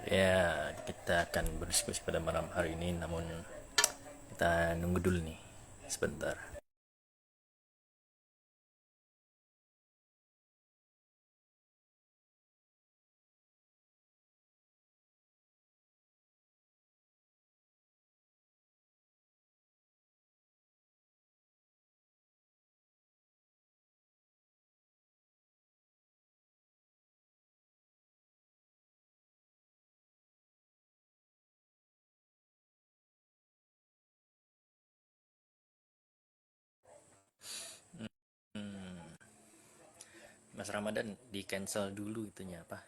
Ya, kita akan berdiskusi pada malam hari ini, namun kita nunggu dulu nih sebentar. Mas Ramadan di cancel dulu itunya apa?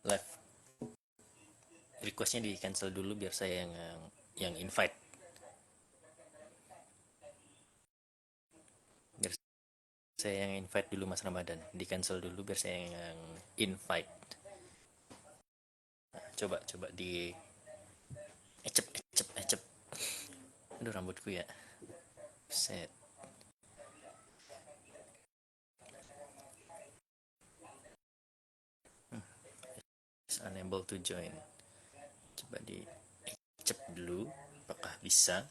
Live requestnya di cancel dulu biar saya yang invite. Biar saya yang invite dulu Mas Ramadan. Di cancel dulu biar saya yang invite. Nah, coba di ecep. Aduh rambutku ya. Set. Is unable to join. Coba di ecep dulu. Apakah bisa?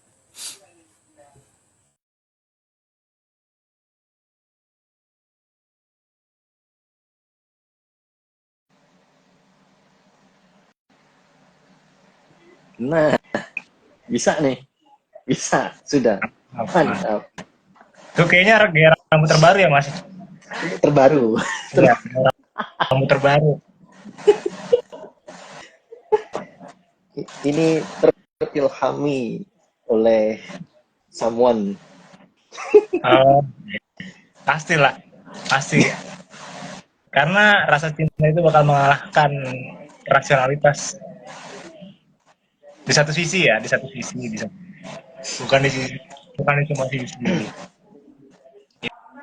Nah, bisa nih. Bisa, sudah. Apa? Mantap. Itu kayaknya gaya rambut terbaru ya Mas? Terbaru. Iya, rambut terbaru. Ini terilhami oleh someone. Oh, pastilah, pasti. Karena rasa cinta itu bakal mengalahkan rasionalitas. Di satu sisi ya, di satu sisi, bukan di sisi, bukan di cuma sisi.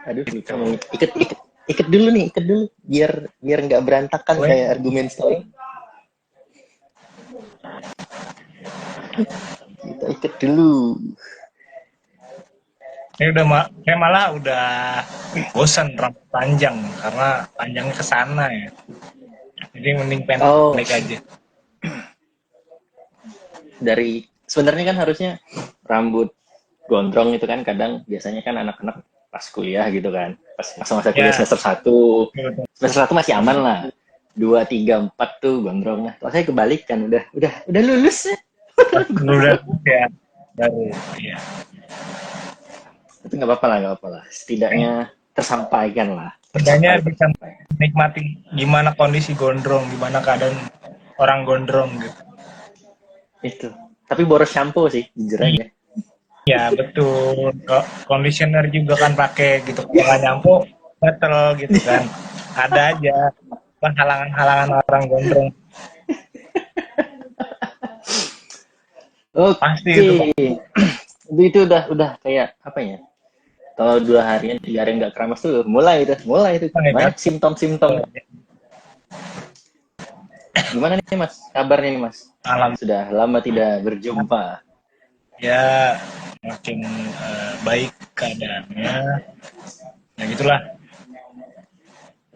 Aduh, Mika Itu. mau ikat dulu nih, ikat dulu biar biar nggak berantakan Gue, kayak argumen stoik. Kita ikat dulu. saya malah udah bosan rambut panjang karena panjangnya ke sana ya. Jadi mending Oh, pendek aja. dari sebenarnya kan harusnya rambut gondrong itu kan kadang biasanya kan anak-anak pas kuliah gitu kan. Pas masa-masa kuliah Ya, semester satu, betul. semester satu masih aman lah. Dua, tiga, empat tuh gondrong lah. Kalau saya kebalikan, udah lulus ya. Udah ya, baru ya. Tapi nggak apa-apa lah, nggak apa-apa lah. Setidaknya tersampaikan lah, Setidaknya bisa tercapai. menikmati gimana kondisi gondrong, gimana keadaan orang gondrong gitu. Itu. Tapi boros shampoo sih, jujur aja. Iya betul. Kok conditioner juga kan pakai gitu. Kalau nggak nyampo, gatel gitu kan. Ada aja halangan-halangan orang gondrong. Pasti Oke, itu Pak. itu udah kayak apa ya? Kalau 2 harian, 3 hari nggak keramas tuh, mulai itu Ya, banyak gatel. simptom-simptom. Gimana nih Mas? Kabarnya nih Mas? Alam Sudah lama tidak berjumpa. ya makin baik keadaannya. Ya gitulah.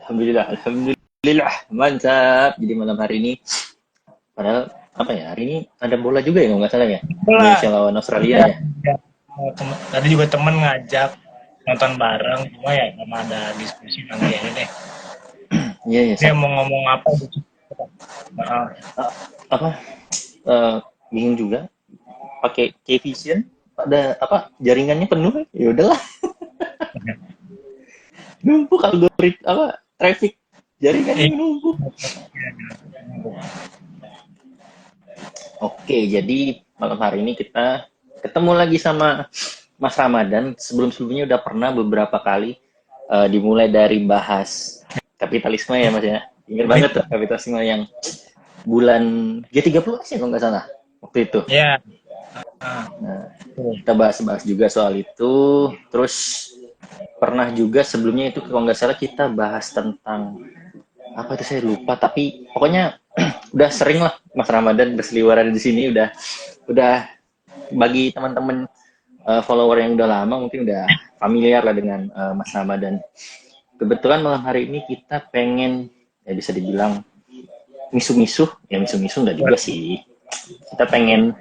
Alhamdulillah, alhamdulillah, mantap. Jadi malam hari ini, padahal apa ya? Hari ini ada bola juga ya, kalau nggak salah ya. Itulah. Indonesia lawan Australia Iya. ya. Ya. Tadi juga temen ngajak nonton bareng, cuma ya karena ada diskusi nanti aja deh. Iya ya. Dia mau ngomong apa gitu. Nah, Apa? eh, Bingung juga. Pakai K-Vision, ada apa? Jaringannya penuh. Ya udahlah, numpuk algoritma apa? Traffic jaringannya eh, menumpuk. Oke, jadi malam hari ini kita ketemu lagi sama Mas Ramadan. Sebelum-sebelumnya udah pernah beberapa kali dimulai dari bahas kapitalisme ya Mas ya. Ingat banget tuh kapitalisme yang bulan G30 sih kalau nggak salah waktu itu. ya, nah, Nah, kita bahas-bahas juga soal itu. Terus pernah juga sebelumnya itu kalau nggak salah kita bahas tentang apa itu saya lupa. Tapi pokoknya udah sering lah Mas Ramadan berseliweran di sini udah bagi teman-teman follower yang udah lama mungkin udah familiar lah dengan Mas Ramadan. Kebetulan malam hari ini kita pengen ya bisa dibilang misu-misu nggak juga sih. Kita pengen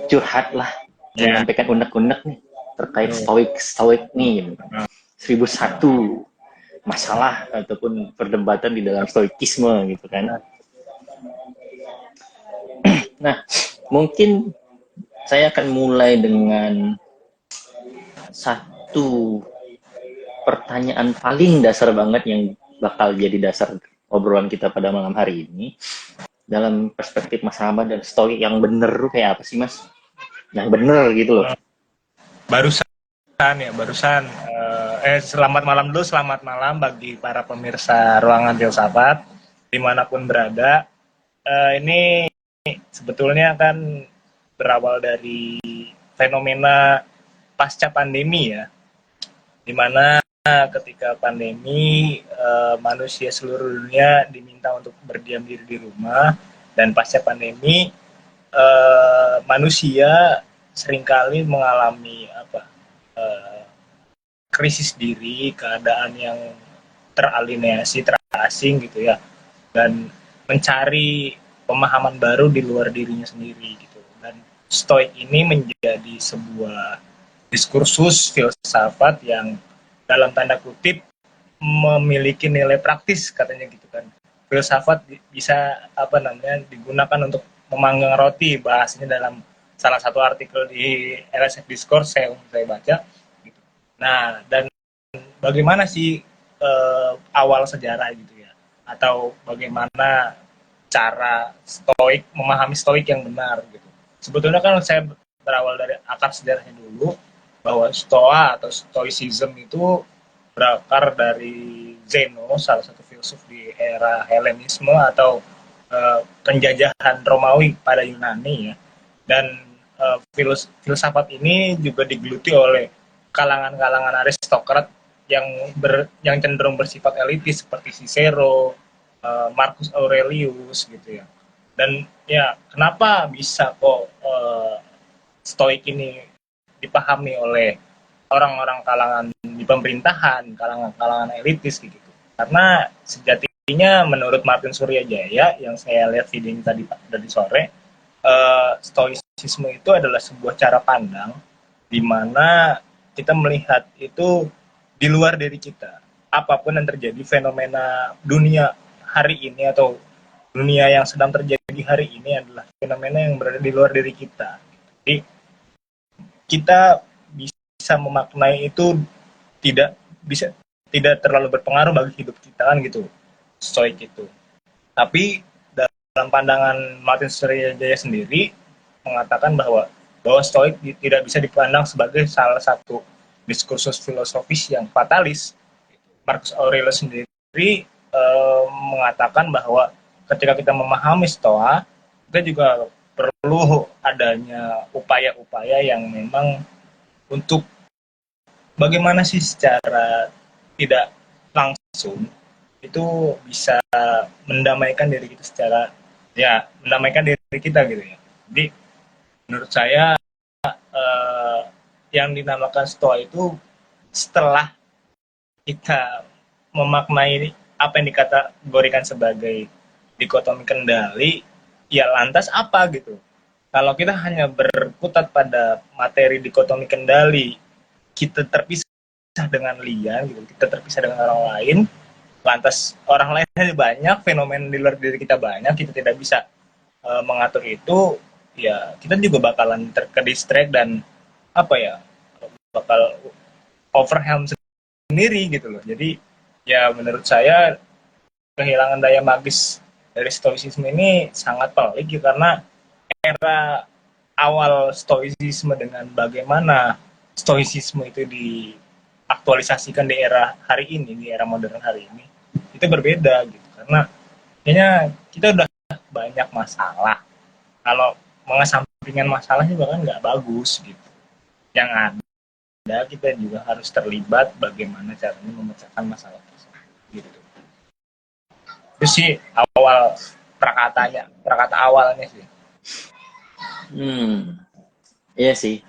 curhat lah, menyampaikan unek-unek nih terkait stoik nih. 1001 masalah ataupun perdebatan di dalam stoikisme gitu kan. Nah, mungkin saya akan mulai dengan satu pertanyaan paling dasar banget yang bakal jadi dasar obrolan kita pada malam hari ini. Dalam perspektif Mas Rahmat dan stoik yang bener tuh kayak apa sih, Mas? Yang bener gitu loh. Barusan selamat malam dulu, selamat malam bagi para pemirsa Ruangan Filsafat dimanapun berada. Ini sebetulnya kan berawal dari fenomena pasca pandemi ya, dimana ketika pandemi manusia seluruh dunia diminta untuk berdiam diri di rumah, dan pasca pandemi manusia seringkali mengalami krisis diri, keadaan yang teralienasi, terasing gitu ya, dan mencari pemahaman baru di luar dirinya sendiri gitu. Dan stoik ini menjadi sebuah diskursus filsafat yang dalam tanda kutip memiliki nilai praktis katanya gitu kan. Filsafat bisa digunakan untuk memanggang roti, bahasanya dalam salah satu artikel di LSF Discourse saya baca gitu. Nah, dan bagaimana sih awal sejarah gitu ya, atau bagaimana cara stoik memahami stoik yang benar gitu. Sebetulnya kan saya berawal dari akar sejarahnya dulu, bahwa stoa atau stoicism itu berakar dari Zeno, salah satu filsuf di era Helenisme atau penjajahan Romawi pada Yunani ya. Dan filsafat ini juga digeluti oleh kalangan-kalangan aristokrat yang cenderung bersifat elitis seperti Cicero, Marcus Aurelius gitu ya. Dan ya kenapa bisa kok stoik ini dipahami oleh orang-orang kalangan di pemerintahan, kalangan elitis gitu. Karena sejatinya menurut Martin Suryajaya yang saya lihat video tadi sore, stoicisme itu adalah sebuah cara pandang di mana kita melihat itu di luar diri kita. Apapun yang terjadi, fenomena dunia hari ini atau dunia yang sedang terjadi hari ini adalah fenomena yang berada di luar diri kita. Jadi kita bisa memaknai itu tidak terlalu berpengaruh bagi hidup kita kan gitu, stoik itu. Tapi dalam pandangan Martin Suryajaya sendiri mengatakan bahwa stoik tidak bisa dipandang sebagai salah satu diskursus filosofis yang fatalis. Marcus Aurelius sendiri mengatakan bahwa ketika kita memahami stoa, kita juga perlu adanya upaya-upaya yang memang untuk bagaimana sih secara tidak langsung itu bisa mendamaikan diri kita mendamaikan diri kita gitu ya. Jadi menurut saya yang dinamakan stoa itu setelah kita memaknai apa yang dikategorikan sebagai dikotomi kendali, ya lantas apa gitu. Kalau kita hanya berkutat pada materi dikotomi kendali, kita terpisah dengan lian gitu, kita terpisah dengan orang lain, lantas orang lain banyak, fenomena di luar diri kita banyak, kita tidak bisa mengatur itu, ya kita juga bakalan terkedistract dan bakal overwhelm sendiri gitu loh. Jadi ya menurut saya kehilangan daya magis dari stoicisme ini sangat pelik ya, karena era awal stoicisme dengan bagaimana stoicisme itu diaktualisasikan di era hari ini, di era modern hari ini, itu berbeda gitu. Karena kayaknya kita udah banyak masalah, kalau mengesampingkan masalah juga kan nggak bagus gitu. Yang ada kita juga harus terlibat bagaimana caranya memecahkan masalah tersebut gitu. Itu sih awal prakata awalnya sih. Iya sih.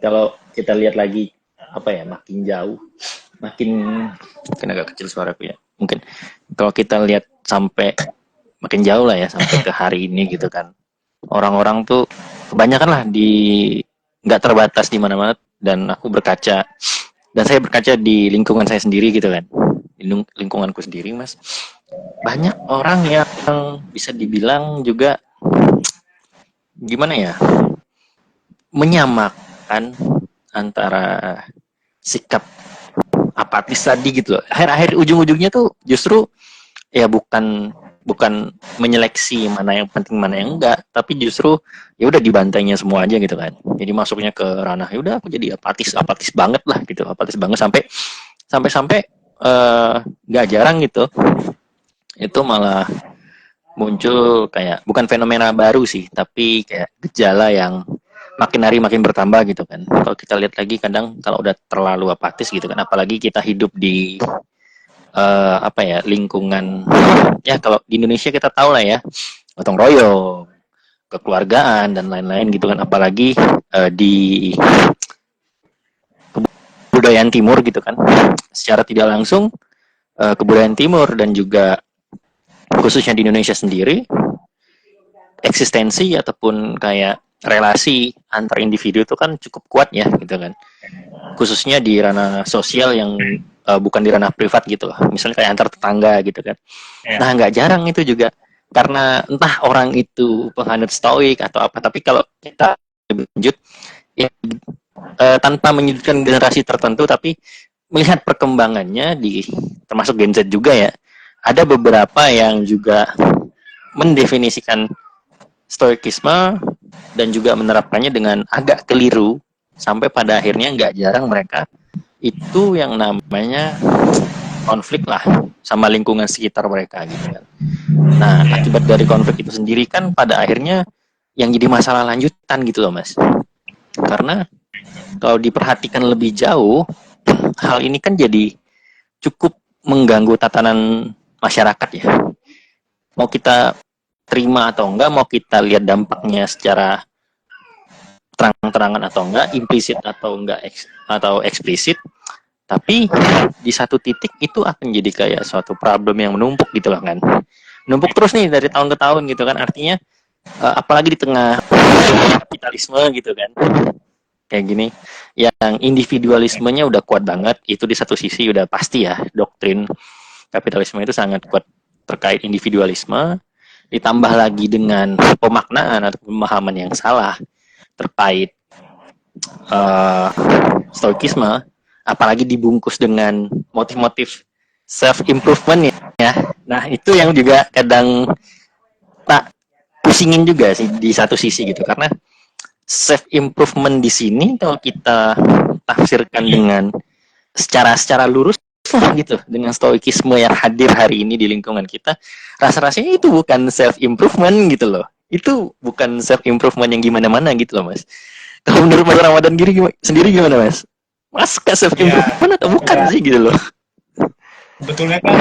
Kalau kita lihat lagi makin jauh, makin agak kecil suaraku ya. Mungkin kalau kita lihat sampai makin jauh lah ya sampai ke hari ini gitu kan. Orang-orang tuh kebanyakan lah nggak terbatas di mana-mana, dan aku berkaca, dan saya berkaca di lingkungan saya sendiri gitu kan, di lingkunganku sendiri Mas, banyak orang yang bisa dibilang juga gimana ya, menyamakan antara sikap apatis tadi gitu loh. Akhir-akhir ujung-ujungnya tuh justru ya bukan bukan menyeleksi mana yang penting mana yang enggak, tapi justru ya udah dibantainya semua aja gitu kan. Jadi masuknya ke ranah ya udah aku jadi apatis banget lah gitu, apatis banget sampai sampai nggak jarang gitu. Itu malah muncul kayak bukan fenomena baru sih, tapi kayak gejala yang makin hari makin bertambah gitu kan. Kalau kita lihat lagi kadang kalau udah terlalu apatis gitu kan, apalagi kita hidup di apa ya, lingkungan ya, kalau di Indonesia kita tahu lah ya, gotong royong, kekeluargaan dan lain-lain gitu kan, apalagi di kebudayaan timur gitu kan, secara tidak langsung kebudayaan timur dan juga khususnya di Indonesia sendiri, eksistensi ataupun kayak relasi antar individu itu kan cukup kuat ya gitu kan, khususnya di ranah sosial yang bukan di ranah privat gitu loh, misalnya kayak antar tetangga gitu kan. Nah nggak jarang itu juga karena entah orang itu penganut stoik atau apa, tapi kalau kita lebih lanjut ya, tanpa menyudutkan generasi tertentu, tapi melihat perkembangannya di termasuk Gen Z juga ya, ada beberapa yang juga mendefinisikan stoikisme dan juga menerapkannya dengan agak keliru, sampai pada akhirnya nggak jarang mereka itu yang namanya konflik lah sama lingkungan sekitar mereka gitu kan. Nah akibat dari konflik itu sendiri kan pada akhirnya yang jadi masalah lanjutan gitu loh Mas, karena kalau diperhatikan lebih jauh, hal ini kan jadi cukup mengganggu tatanan masyarakat ya. Mau kita terima atau enggak, mau kita lihat dampaknya secara terang-terangan atau enggak, implisit atau enggak, atau eksplisit, tapi di satu titik itu akan jadi kayak suatu problem yang menumpuk gitu loh kan. Menumpuk terus nih dari tahun ke tahun gitu kan, artinya apalagi di tengah kapitalisme gitu kan, kayak gini, yang individualismenya udah kuat banget, itu di satu sisi udah pasti ya, doktrin kapitalisme itu sangat kuat terkait individualisme, ditambah lagi dengan pemaknaan atau pemahaman yang salah terkait stoikisme, apalagi dibungkus dengan motif-motif self improvement ya. Nah itu yang juga kadang tak pusingin juga sih di satu sisi gitu, karena self improvement di sini kalau kita tafsirkan dengan secara lurus lah gitu, dengan stoikisme yang hadir hari ini di lingkungan kita, rasa-rasanya itu bukan self improvement gitu loh, itu bukan self improvement yang gimana-mana gitu loh Mas. Kalau menurut Mas Ramadan sendiri gimana Mas? Mas ke self improvement atau bukan sih gitu loh? Betulnya kan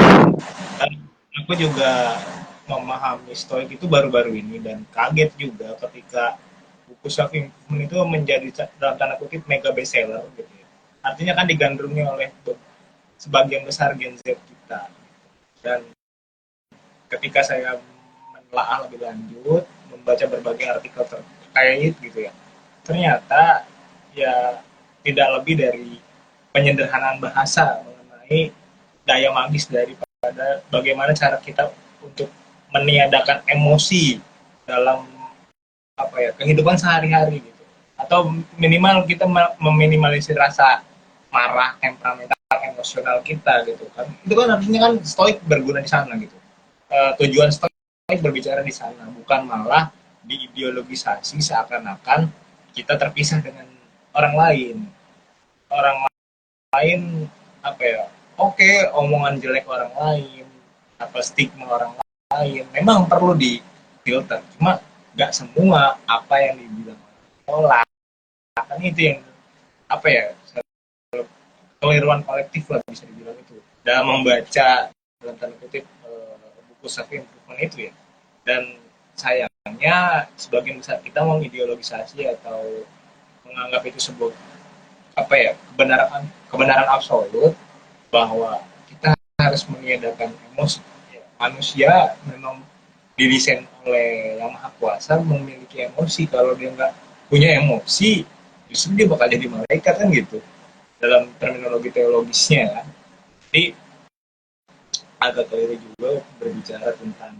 aku juga memahami stoik itu baru-baru ini, dan kaget juga ketika buku self improvement itu menjadi dalam tanda kutip mega bestseller gitu ya. Artinya kan digandrungi oleh sebagian besar Gen Z kita. Dan ketika saya menelaah lebih lanjut, membaca berbagai artikel terkait gitu ya, ternyata ya tidak lebih dari penyederhanaan bahasa mengenai daya magis daripada bagaimana cara kita untuk meniadakan emosi dalam apa ya, kehidupan sehari-hari gitu, atau minimal kita meminimalisir rasa marah, temperamental, emosional kita gitu kan. Itu kan artinya kan stoik berguna di sana gitu. Tujuan stoik berbicara di sana, bukan malah diideologisasi seakan-akan kita terpisah dengan orang lain. Orang lain apa ya? Oke, omongan jelek orang lain, apa stigma orang lain, memang perlu difilter. Cuma nggak semua apa yang dibilang tolak. Kan itu yang apa ya? Keliruan kolektif lah bisa dibilang itu. Dalam membaca dalam tanda kutip buku self improvement itu ya. Dan sayangnya sebagian besar kita mengideologisasi atau menganggap itu sebuah apa ya, kebenaran absolut, bahwa kita harus meniadakan emosi. Manusia memang didesain oleh yang maha kuasa memiliki emosi. Kalau dia nggak punya emosi, justru dia bakal jadi malaikat kan gitu dalam terminologi teologisnya kan. Jadi agak keliru juga berbicara tentang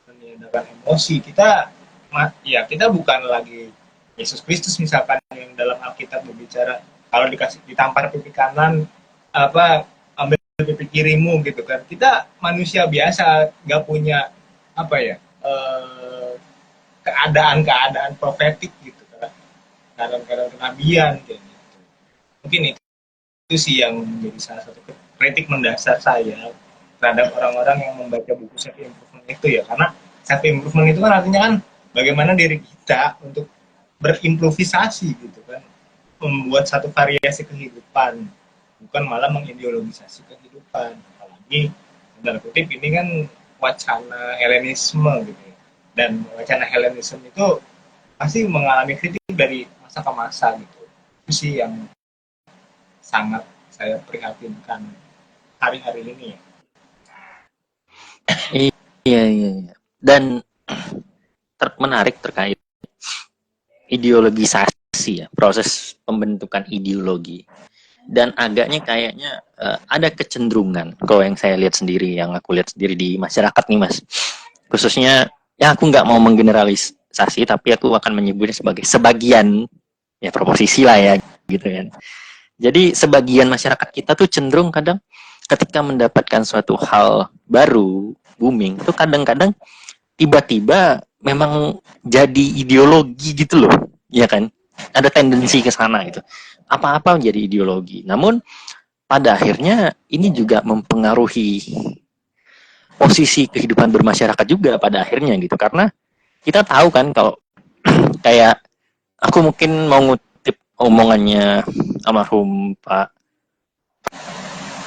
meniadakan emosi. Kita bukan lagi Yesus Kristus misalkan yang dalam Alkitab berbicara kalau ditampar pipi kanan apa ambil pipi kirimu gitu kan. Kita manusia biasa nggak punya apa ya keadaan-keadaan profetik gitu kan, keadaan-keadaan kenabian kayak gitu. Mungkin itu sih yang menjadi salah satu kritik mendasar saya terhadap orang-orang yang membaca buku self improvement itu ya, karena self improvement itu kan artinya kan bagaimana diri kita untuk berimprovisasi gitu kan, membuat satu variasi kehidupan, bukan malah mengideologisasi kehidupan. Apalagi dalam kutip ini kan wacana Helenisme gitu ya. Dan wacana Helenisme itu pasti mengalami kritik dari masa ke masa gitu. Itu sih yang sangat saya prihatinkan hari-hari ini ya. Iya, iya, iya. Dan menarik terkait ideologisasi ya, proses pembentukan ideologi. Dan agaknya kayaknya ada kecenderungan, kalau yang saya lihat sendiri, yang aku lihat sendiri di masyarakat nih Mas. Khususnya, ya aku nggak mau menggeneralisasi, tapi aku akan menyebutnya sebagai sebagian, ya proposisi lah ya, gitu kan. Jadi sebagian masyarakat kita tuh cenderung kadang ketika mendapatkan suatu hal baru, booming, itu kadang-kadang tiba-tiba memang jadi ideologi gitu loh, ya kan? Ada tendensi ke sana gitu. Apa-apa menjadi ideologi. Namun pada akhirnya ini juga mempengaruhi posisi kehidupan bermasyarakat juga pada akhirnya gitu. Karena kita tahu kan kalau kayak aku mungkin mau ngutip omongannya almarhum Pak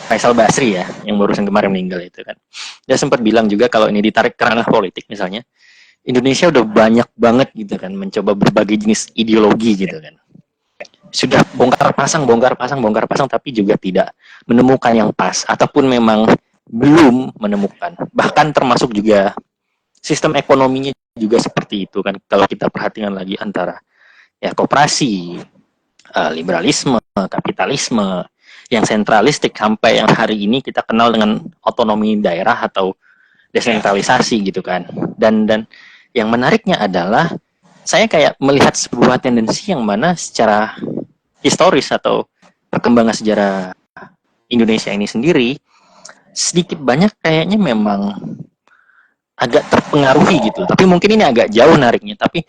Faisal Basri ya, yang barusan kemarin meninggal itu kan. Dia sempat bilang juga kalau ini ditarik ke ranah politik misalnya, Indonesia udah banyak banget gitu kan mencoba berbagai jenis ideologi gitu kan. Sudah bongkar pasang tapi juga tidak menemukan yang pas ataupun memang belum menemukan. Bahkan termasuk juga sistem ekonominya juga seperti itu kan. Kalau kita perhatikan lagi antara ya koperasi, liberalisme, kapitalisme, yang sentralistik sampai yang hari ini kita kenal dengan otonomi daerah atau desentralisasi gitu kan. Dan yang menariknya adalah saya kayak melihat sebuah tendensi yang mana secara historis atau perkembangan sejarah Indonesia ini sendiri sedikit banyak kayaknya memang agak terpengaruhi gitu. Tapi mungkin ini agak jauh nariknya. Tapi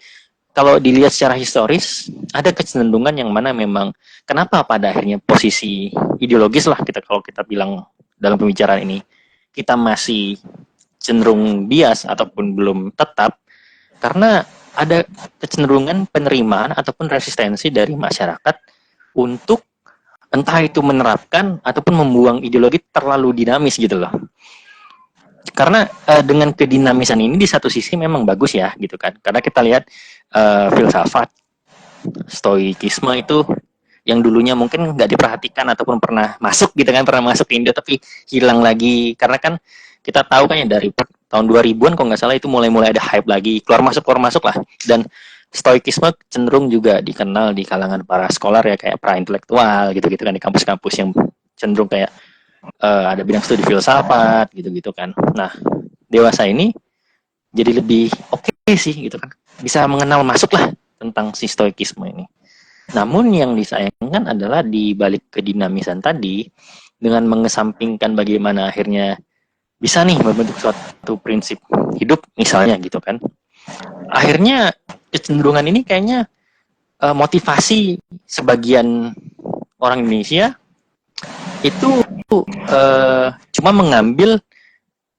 kalau dilihat secara historis ada kecenderungan yang mana memang kenapa pada akhirnya posisi ideologis lah kita kalau kita bilang dalam pembicaraan ini kita masih cenderung bias ataupun belum tetap karena ada kecenderungan penerimaan ataupun resistensi dari masyarakat untuk entah itu menerapkan ataupun membuang ideologi terlalu dinamis gitu loh. Karena dengan kedinamisan ini di satu sisi memang bagus ya gitu kan. Karena kita lihat filsafat stoikisme itu yang dulunya mungkin nggak diperhatikan ataupun pernah masuk gitu kan, pernah masuk ke Indo tapi hilang lagi karena kan kita tahu kan ya dari tahun 2000-an kalau nggak salah itu mulai ada hype lagi, keluar masuk lah. Dan stoikisme cenderung juga dikenal di kalangan para scholar ya kayak para intelektual gitu-gitu kan di kampus-kampus yang cenderung kayak ada bidang studi filsafat gitu-gitu kan. Nah, dewasa ini jadi lebih oke sih gitu kan. Bisa mengenal masuk lah tentang si stoikisme ini. Namun yang disayangkan adalah di balik kedinamisan tadi dengan mengesampingkan bagaimana akhirnya bisa nih membentuk suatu prinsip hidup misalnya gitu kan. Akhirnya kecenderungan ini kayaknya motivasi sebagian orang Indonesia itu cuma mengambil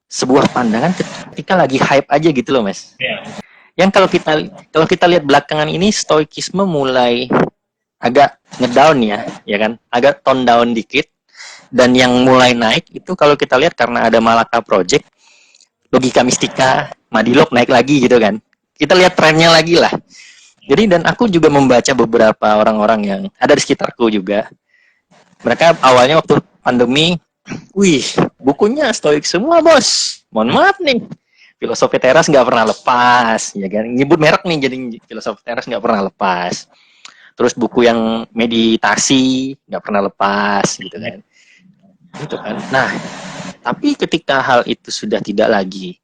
sebuah pandangan ketika lagi hype aja gitu loh Mas. Yang kalau kita lihat belakangan ini stoikisme mulai agak ngedown ya kan, agak tone down dikit. Dan yang mulai naik itu kalau kita lihat karena ada Malaka Project, logika mistika, Madilog naik lagi gitu kan. Kita lihat trennya lagi lah. Jadi dan aku juga membaca beberapa orang-orang yang ada di sekitarku juga. Mereka awalnya waktu pandemi, wih, bukunya stoik semua bos. Mohon maaf nih, Filosofi teras nggak pernah lepas, ya kan? Nyebut merek nih, jadi filosofi teras nggak pernah lepas. Terus buku yang meditasi nggak pernah lepas, gitu kan? Gitu kan. Nah, tapi ketika hal itu sudah tidak lagi,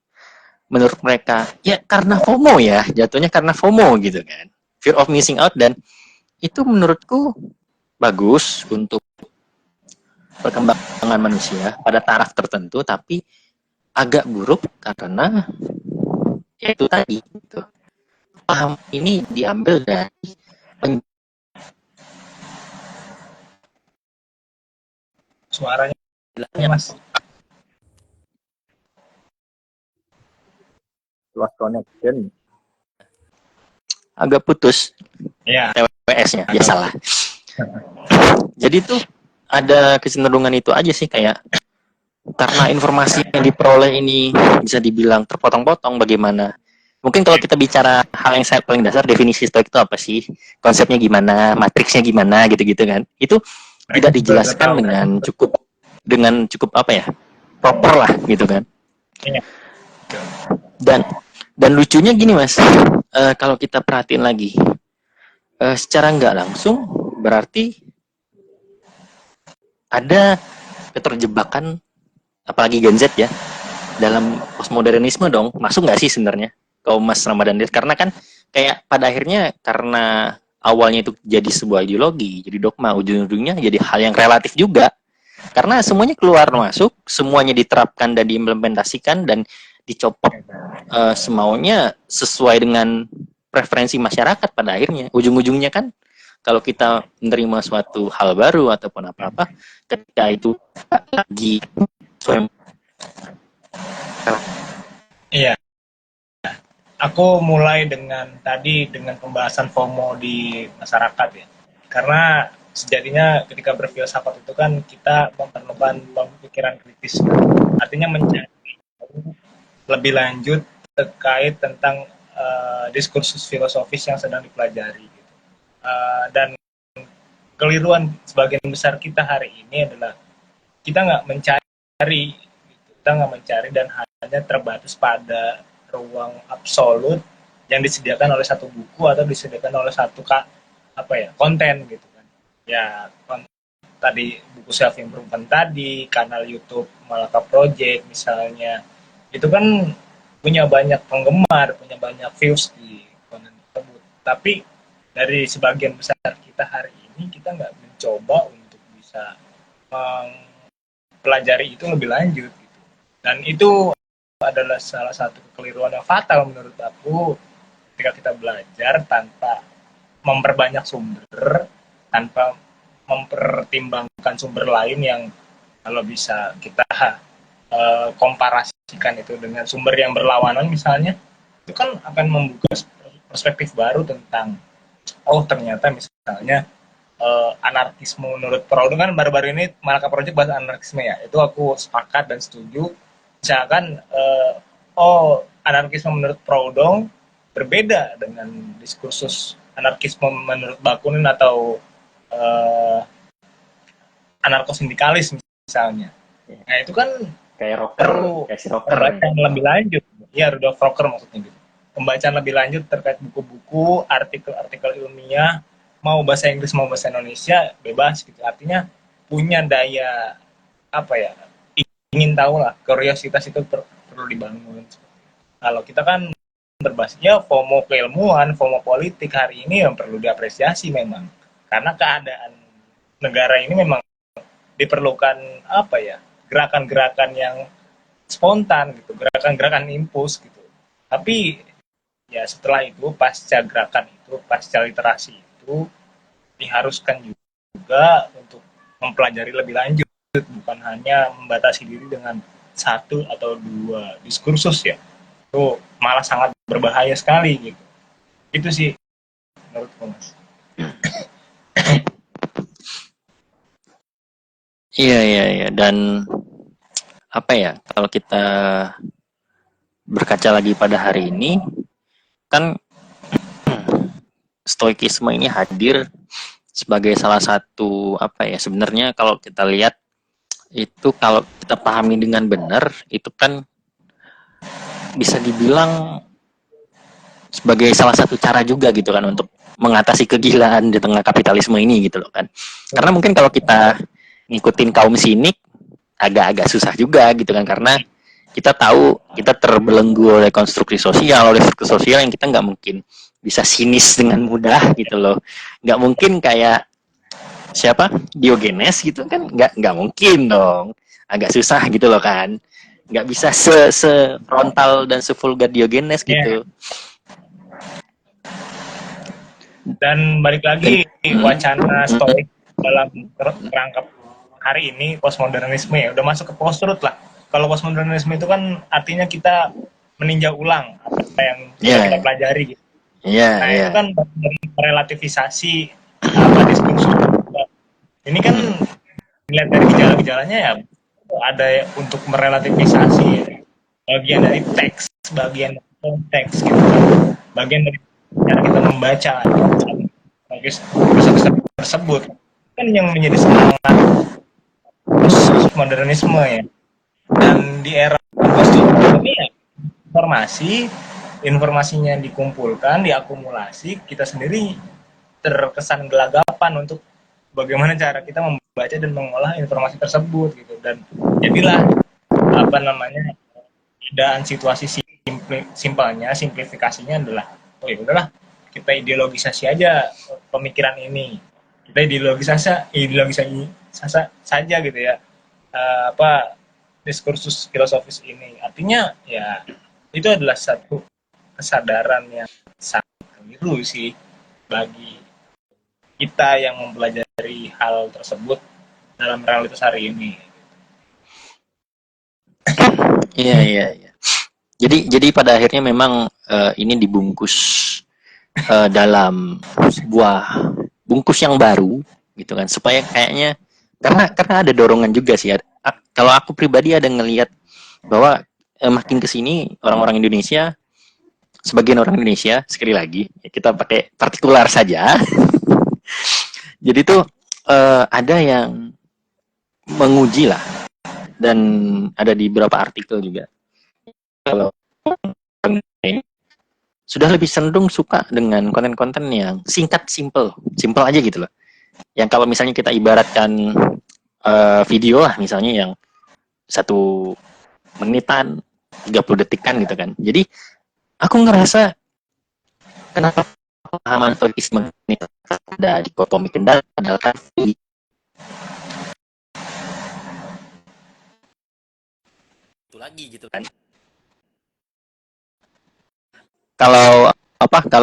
menurut mereka, ya karena FOMO ya, jatuhnya karena FOMO gitu kan. Fear of missing out, dan itu menurutku bagus untuk perkembangan manusia pada taraf tertentu, tapi agak buruk karena ya itu tadi gitu. Paham ini diambil dari Suaranya penjelasannya Mas. lost connection, agak putus Ya. TWS-nya, biasalah. Jadi tuh ada kecenderungan itu aja sih, kayak karena informasi yang diperoleh ini bisa dibilang terpotong-potong. Bagaimana mungkin kalau kita bicara hal yang saya paling dasar, definisi stoik itu apa sih, konsepnya gimana, matriksnya gimana, gitu-gitu kan, itu tidak dijelaskan dengan cukup apa ya, proper lah gitu kan. Iya. Dan lucunya gini Mas, kalau kita perhatiin lagi, secara nggak langsung berarti ada keterjebakan, apalagi Gen Z ya, dalam postmodernisme dong. Masuk nggak sih sebenarnya kalau Mas Ramadan lihat? Karena kan kayak pada akhirnya, karena awalnya itu jadi sebuah ideologi, jadi dogma, ujung-ujungnya jadi hal yang relatif juga. Karena semuanya keluar masuk, semuanya diterapkan dan diimplementasikan dan dicopot semaunya sesuai dengan preferensi masyarakat pada akhirnya. Ujung-ujungnya kan kalau kita menerima suatu hal baru ataupun apa-apa, ketika itu lagi Iya. Aku mulai dengan pembahasan FOMO di masyarakat ya. Karena sejatinya ketika berfilsafat itu kan kita memerlukan pemikiran kritis. Artinya mencari lebih lanjut terkait tentang diskursus filosofis yang sedang dipelajari. Gitu. Dan keliruan sebagian besar kita hari ini adalah kita nggak mencari, dan hanya terbatas pada ruang absolut yang disediakan oleh satu buku atau disediakan oleh satu konten gitu kan. Ya tadi buku self improvement tadi, kanal YouTube Malaka Project misalnya, itu kan punya banyak penggemar, punya banyak views di konten tersebut. Tapi dari sebagian besar kita hari ini, kita nggak mencoba untuk bisa mempelajari itu lebih lanjut gitu. Dan itu adalah salah satu kekeliruan yang fatal menurut aku ketika kita belajar tanpa memperbanyak sumber, tanpa mempertimbangkan sumber lain yang kalau bisa kita komparasikan itu dengan sumber yang berlawanan misalnya, itu kan akan membuka perspektif baru tentang ternyata misalnya anarkisme menurut Proudhon, kan baru-baru ini Malaka Project bahas anarkisme ya, itu aku sepakat dan setuju. Misalkan anarkisme menurut Proudhon berbeda dengan diskursus anarkisme menurut Bakunin atau anarkosindikalis misalnya. Nah itu kan kayak rocker, perlu kayak si rocker. pembacaan lebih lanjut. Ya, Rudolf Rocker maksudnya gitu. Pembacaan lebih lanjut terkait buku-buku, artikel-artikel ilmiah, mau bahasa Inggris mau bahasa Indonesia bebas gitu. Artinya punya daya ingin tahu lah, kuriositas itu perlu dibangun. Kalau kita kan berbasisnya FOMO keilmuan, FOMO politik hari ini yang perlu diapresiasi memang. Karena keadaan negara ini memang diperlukan gerakan-gerakan yang spontan gitu, gerakan-gerakan impuls gitu. Tapi ya setelah itu, pasca gerakan itu, pasca literasi itu, diharuskan juga untuk mempelajari lebih lanjut, bukan hanya membatasi diri dengan satu atau dua diskursus ya. Itu malah sangat berbahaya sekali gitu. Itu sih menurutku Mas. Iya. Dan apa ya, kalau kita berkaca lagi pada hari ini, kan stoikisme ini hadir sebagai salah satu sebenarnya kalau kita lihat itu, kalau kita pahami dengan benar, itu kan bisa dibilang sebagai salah satu cara juga gitu kan untuk mengatasi kegilaan di tengah kapitalisme ini gitu loh kan. Karena mungkin kalau kita ngikutin kaum sinik agak-agak susah juga gitu kan, karena kita tahu kita terbelenggu oleh konstruksi sosial, oleh struktur sosial yang kita nggak mungkin bisa sinis dengan mudah gitu loh. Nggak mungkin kayak siapa Diogenes gitu kan, nggak mungkin dong, agak susah gitu loh kan, nggak bisa se frontal dan sevulgar Diogenes gitu. Dan balik lagi wacana stoik dalam kerangka hari ini postmodernisme ya udah masuk ke post truth lah. Kalau postmodernisme itu kan artinya kita meninjau ulang apa yang sudah kita pelajari gitu. Nah itu kan dari relativisasi apa diskursus. Ini kan dilihat dari gejala-gejalanya ya ada untuk merelativisasi bagian dari teks, bagian dari konteks gitu kan, bagian dari cara kita membaca kisah tersebut kan yang menjadi semangat modernisme ya. Dan di era post ini ya, informasinya dikumpulkan, diakumulasi, kita sendiri terkesan gelagapan untuk bagaimana cara kita membaca dan mengolah informasi tersebut gitu. Dan jadilah apa namanya keadaan situasi simpelnya, simplifikasinya adalah oh ya udahlah kita ideologisasi aja pemikiran ini, kita ideologisasi saja gitu ya, apa diskursus filosofis ini. Artinya ya itu adalah satu kesadaran yang sangat keliru sih bagi kita yang mempelajari hal tersebut dalam realitas hari ini. Iya. Jadi pada akhirnya memang ini dibungkus dalam sebuah bungkus yang baru gitu kan, supaya kayaknya karena ada dorongan juga sih. Kalau aku pribadi ada ngelihat bahwa makin kesini orang-orang Indonesia, sebagian orang Indonesia, sekali lagi kita pakai partikular saja. Jadi tuh ada yang menguji lah, dan ada di beberapa artikel juga kalau sudah lebih cenderung suka dengan konten-konten yang singkat, simple aja gitu loh. Yang kalau misalnya kita ibaratkan video lah misalnya yang 1 menitan, 30 detikan gitu kan. Jadi aku ngerasa kenapa pemahaman stoikisme ini ada dikotomi kendali padahal kan itu lagi gitu kan. Kalau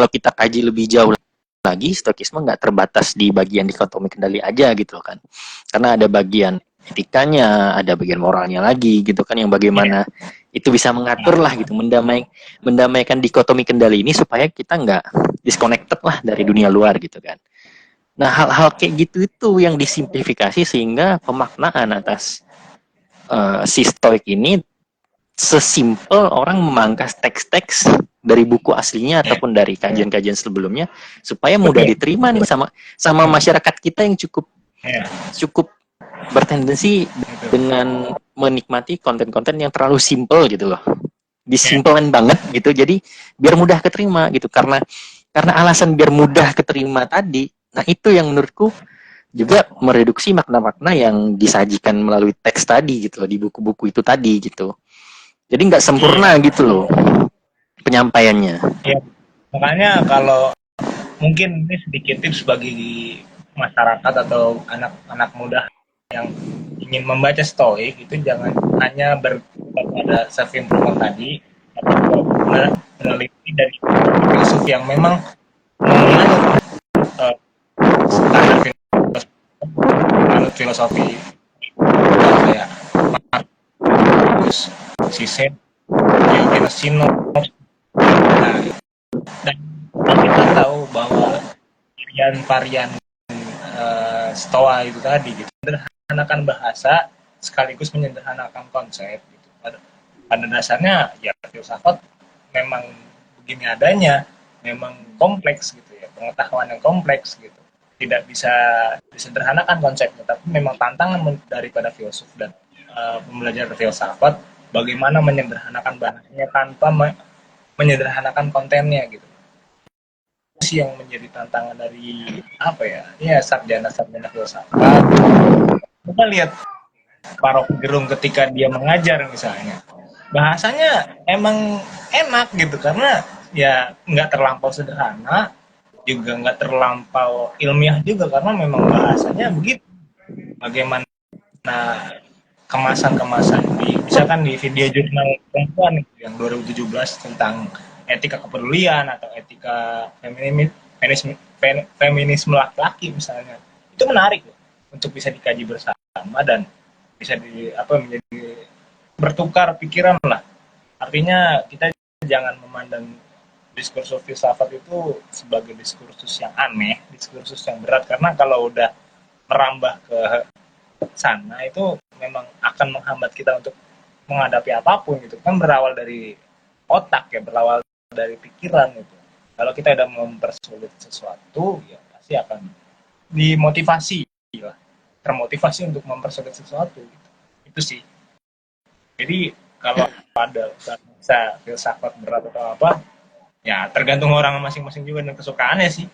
kita kaji lebih jauh lagi, stoikisme nggak terbatas di bagian dikotomi kendali aja gitu kan, karena ada bagian etikanya, ada bagian moralnya lagi gitu kan, yang bagaimana itu bisa mengatur lah gitu, mendamaikan dikotomi kendali ini supaya kita nggak disconnected lah dari dunia luar gitu kan. Nah hal-hal kayak gitu itu yang disimplifikasi sehingga pemaknaan atas si stoik ini sesimpel orang memangkas teks-teks dari buku aslinya ataupun dari kajian-kajian sebelumnya supaya mudah diterima nih sama masyarakat kita yang cukup bertendensi dengan menikmati konten-konten yang terlalu simpel gitu loh, disimpelkan banget gitu, jadi biar mudah keterima gitu, karena alasan biar mudah keterima tadi. Nah itu yang menurutku juga mereduksi makna-makna yang disajikan melalui teks tadi gitu loh, di buku-buku itu tadi gitu. Jadi nggak sempurna gitu loh penyampaiannya. Ya, makanya kalau mungkin ini sedikit tips bagi masyarakat atau anak-anak muda yang ingin membaca stoik itu jangan hanya pada self improvement tadi, tapi meneliti dari filsuf yang memang menganut standar filosofi kayak Marcus, Cicero, Diogenes Sinos. Nah, dan kita tahu bahwa varian-varian Stoa itu tadi gitu, menyederhanakan bahasa sekaligus menyederhanakan konsep gitu. Pada dasarnya ya filsafat memang begini adanya, memang kompleks gitu ya, pengetahuan yang kompleks gitu, tidak bisa disederhanakan konsepnya, tapi memang tantangan daripada filsuf dan pembelajar filsafat bagaimana menyederhanakan bahasanya tanpa menyederhanakan kontennya gitu. Itu sih yang menjadi tantangan dari apa ya sarjana-sarjana filsafat. Kita lihat Pak Rocky Gerung ketika dia mengajar misalnya, bahasanya emang enak gitu karena ya nggak terlampau sederhana, juga nggak terlampau ilmiah juga karena memang bahasanya begitu. Bagaimana kemasan-kemasan misalkan di video jurnal perempuan yang 2017 tentang etika kepedulian atau etika feminisme laki-laki misalnya, itu menarik loh, untuk bisa dikaji bersama dan bisa menjadi bertukar pikiran lah. Artinya kita jangan memandang diskursus filsafat itu sebagai diskursus yang aneh, diskursus yang berat, karena kalau udah merambah ke sana itu memang akan menghambat kita untuk menghadapi apapun gitu kan, berawal dari otak ya, berawal dari pikiran gitu. Kalau kita udah mempersulit sesuatu ya pasti akan dimotivasi lah, termotivasi untuk mempersulit sesuatu gitu. Itu sih. Jadi kalau ada bisa filsafat berat atau apa ya tergantung orang masing-masing juga dan kesukaannya sih,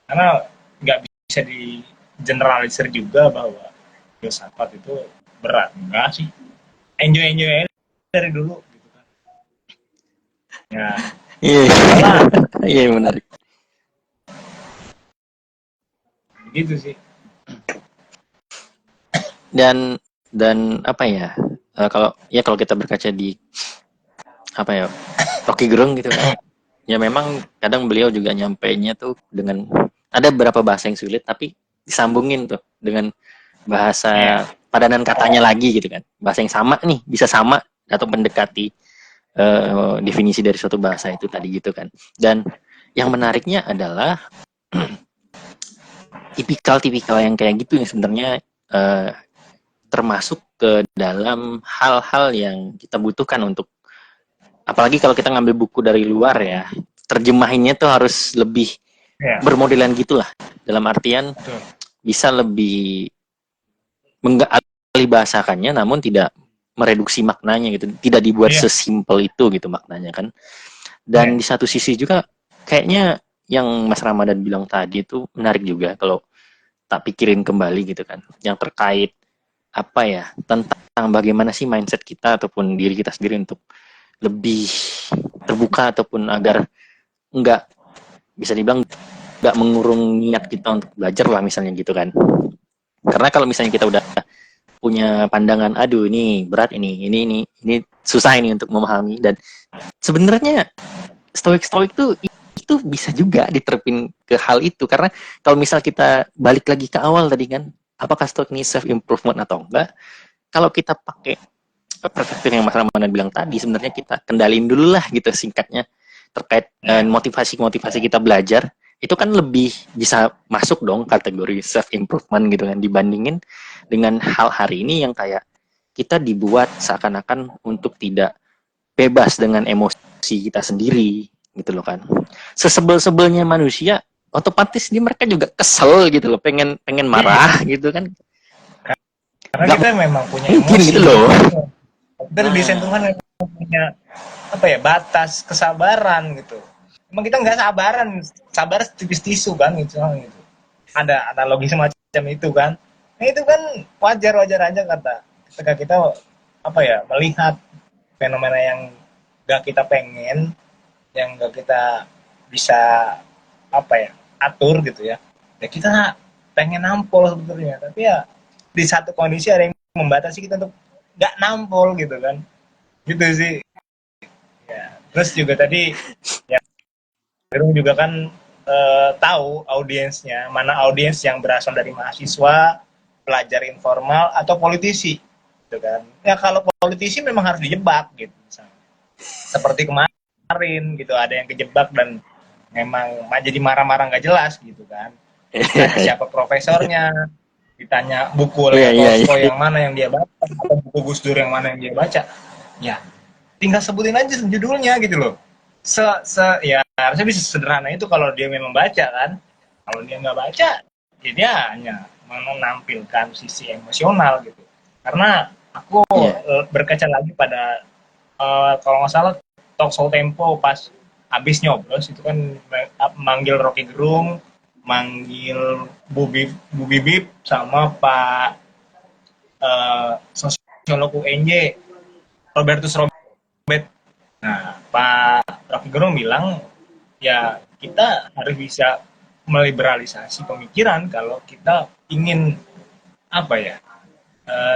karena nggak bisa di generalisir juga bahwa filsafat itu berat. Enggak sih, enjoy dari dulu gitu kan ya. Iya, Malah iya menarik. gitu sih. Dan apa ya? Kalau kita berkaca di apa ya, Rocky Gerung gitu kan. Ya memang kadang beliau juga nyampainya tuh dengan ada beberapa bahasa yang sulit tapi disambungin tuh dengan bahasa padanan katanya lagi gitu kan. Bahasa yang sama nih, bisa sama atau mendekati definisi dari suatu bahasa itu tadi gitu kan. Dan yang menariknya adalah tipikal-tipikal yang kayak gitu yang sebenarnya termasuk ke dalam hal-hal yang kita butuhkan untuk, apalagi kalau kita ngambil buku dari luar ya, terjemahinnya tuh harus lebih bermodelan gitulah, dalam artian bisa lebih mengalibahasakannya namun tidak mereduksi maknanya gitu, tidak dibuat sesimpel itu gitu maknanya kan. Dan di satu sisi juga kayaknya yang Mas Ramadan bilang tadi itu menarik juga kalau tak pikirin kembali gitu kan, yang terkait apa ya, tentang bagaimana sih mindset kita ataupun diri kita sendiri untuk lebih terbuka ataupun agar enggak, bisa dibilang enggak mengurung niat kita untuk belajar lah misalnya gitu kan. Karena kalau misalnya kita udah punya pandangan, aduh ini berat, ini susah ini untuk memahami, dan sebenarnya stoik tuh itu bisa juga diterapin ke hal itu. Karena kalau misal kita balik lagi ke awal tadi kan, apakah stoik ini self improvement atau enggak, kalau kita pakai perspektif yang Mas Ramadan bilang tadi, sebenarnya kita kendalin dulu lah gitu singkatnya terkait motivasi kita belajar, itu kan lebih bisa masuk dong kategori self improvement gitu kan, dibandingin dengan hal hari ini yang kayak kita dibuat seakan-akan untuk tidak bebas dengan emosi kita sendiri gitu loh kan. Sesebel-sebelnya manusia, otomatis mereka juga kesel gitu loh, pengen marah gitu kan. Karena kita memang punya emosi gitu loh. Dari desain Tuhan punya batas kesabaran gitu. Emang kita nggak sabar tipis tisu kan gitu. Ada analogi semacam itu kan. Nah itu kan wajar aja ketika kita melihat fenomena yang nggak kita pengen, yang nggak kita bisa atur gitu ya. Ya kita pengen nampol sebetulnya, tapi ya di satu kondisi ada yang membatasi kita untuk nggak nampol gitu kan, gitu sih ya. Terus juga tadi ya Gerung juga kan tahu audiensnya, mana audiens yang berasal dari mahasiswa, pelajar informal atau politisi gitu kan. Ya kalau politisi memang harus dijebak gitu misalnya. Seperti kemarin gitu, ada yang kejebak dan memang jadi marah-marah nggak jelas gitu kan. Ditanya siapa profesornya, ditanya buku Tolstoy yang mana yang dia baca, atau buku Gus Dur yang mana yang dia baca, ya tinggal sebutin aja judulnya gitu loh. Ya harusnya bisa sederhana itu kalau dia memang baca kan. Kalau dia nggak baca, ya dia hanya menampilkan sisi emosional gitu. Karena aku Iya. berkaca lagi pada kalau nggak salah talk show Tempo pas habis nyoblos itu kan manggil Rocky Gerung, manggil Bu Bibip sama Pak sosiolog UNJ Robertus Robert. Nah, Pak Rocky Gerung bilang ya kita harus bisa meliberalisasi pemikiran kalau kita ingin apa ya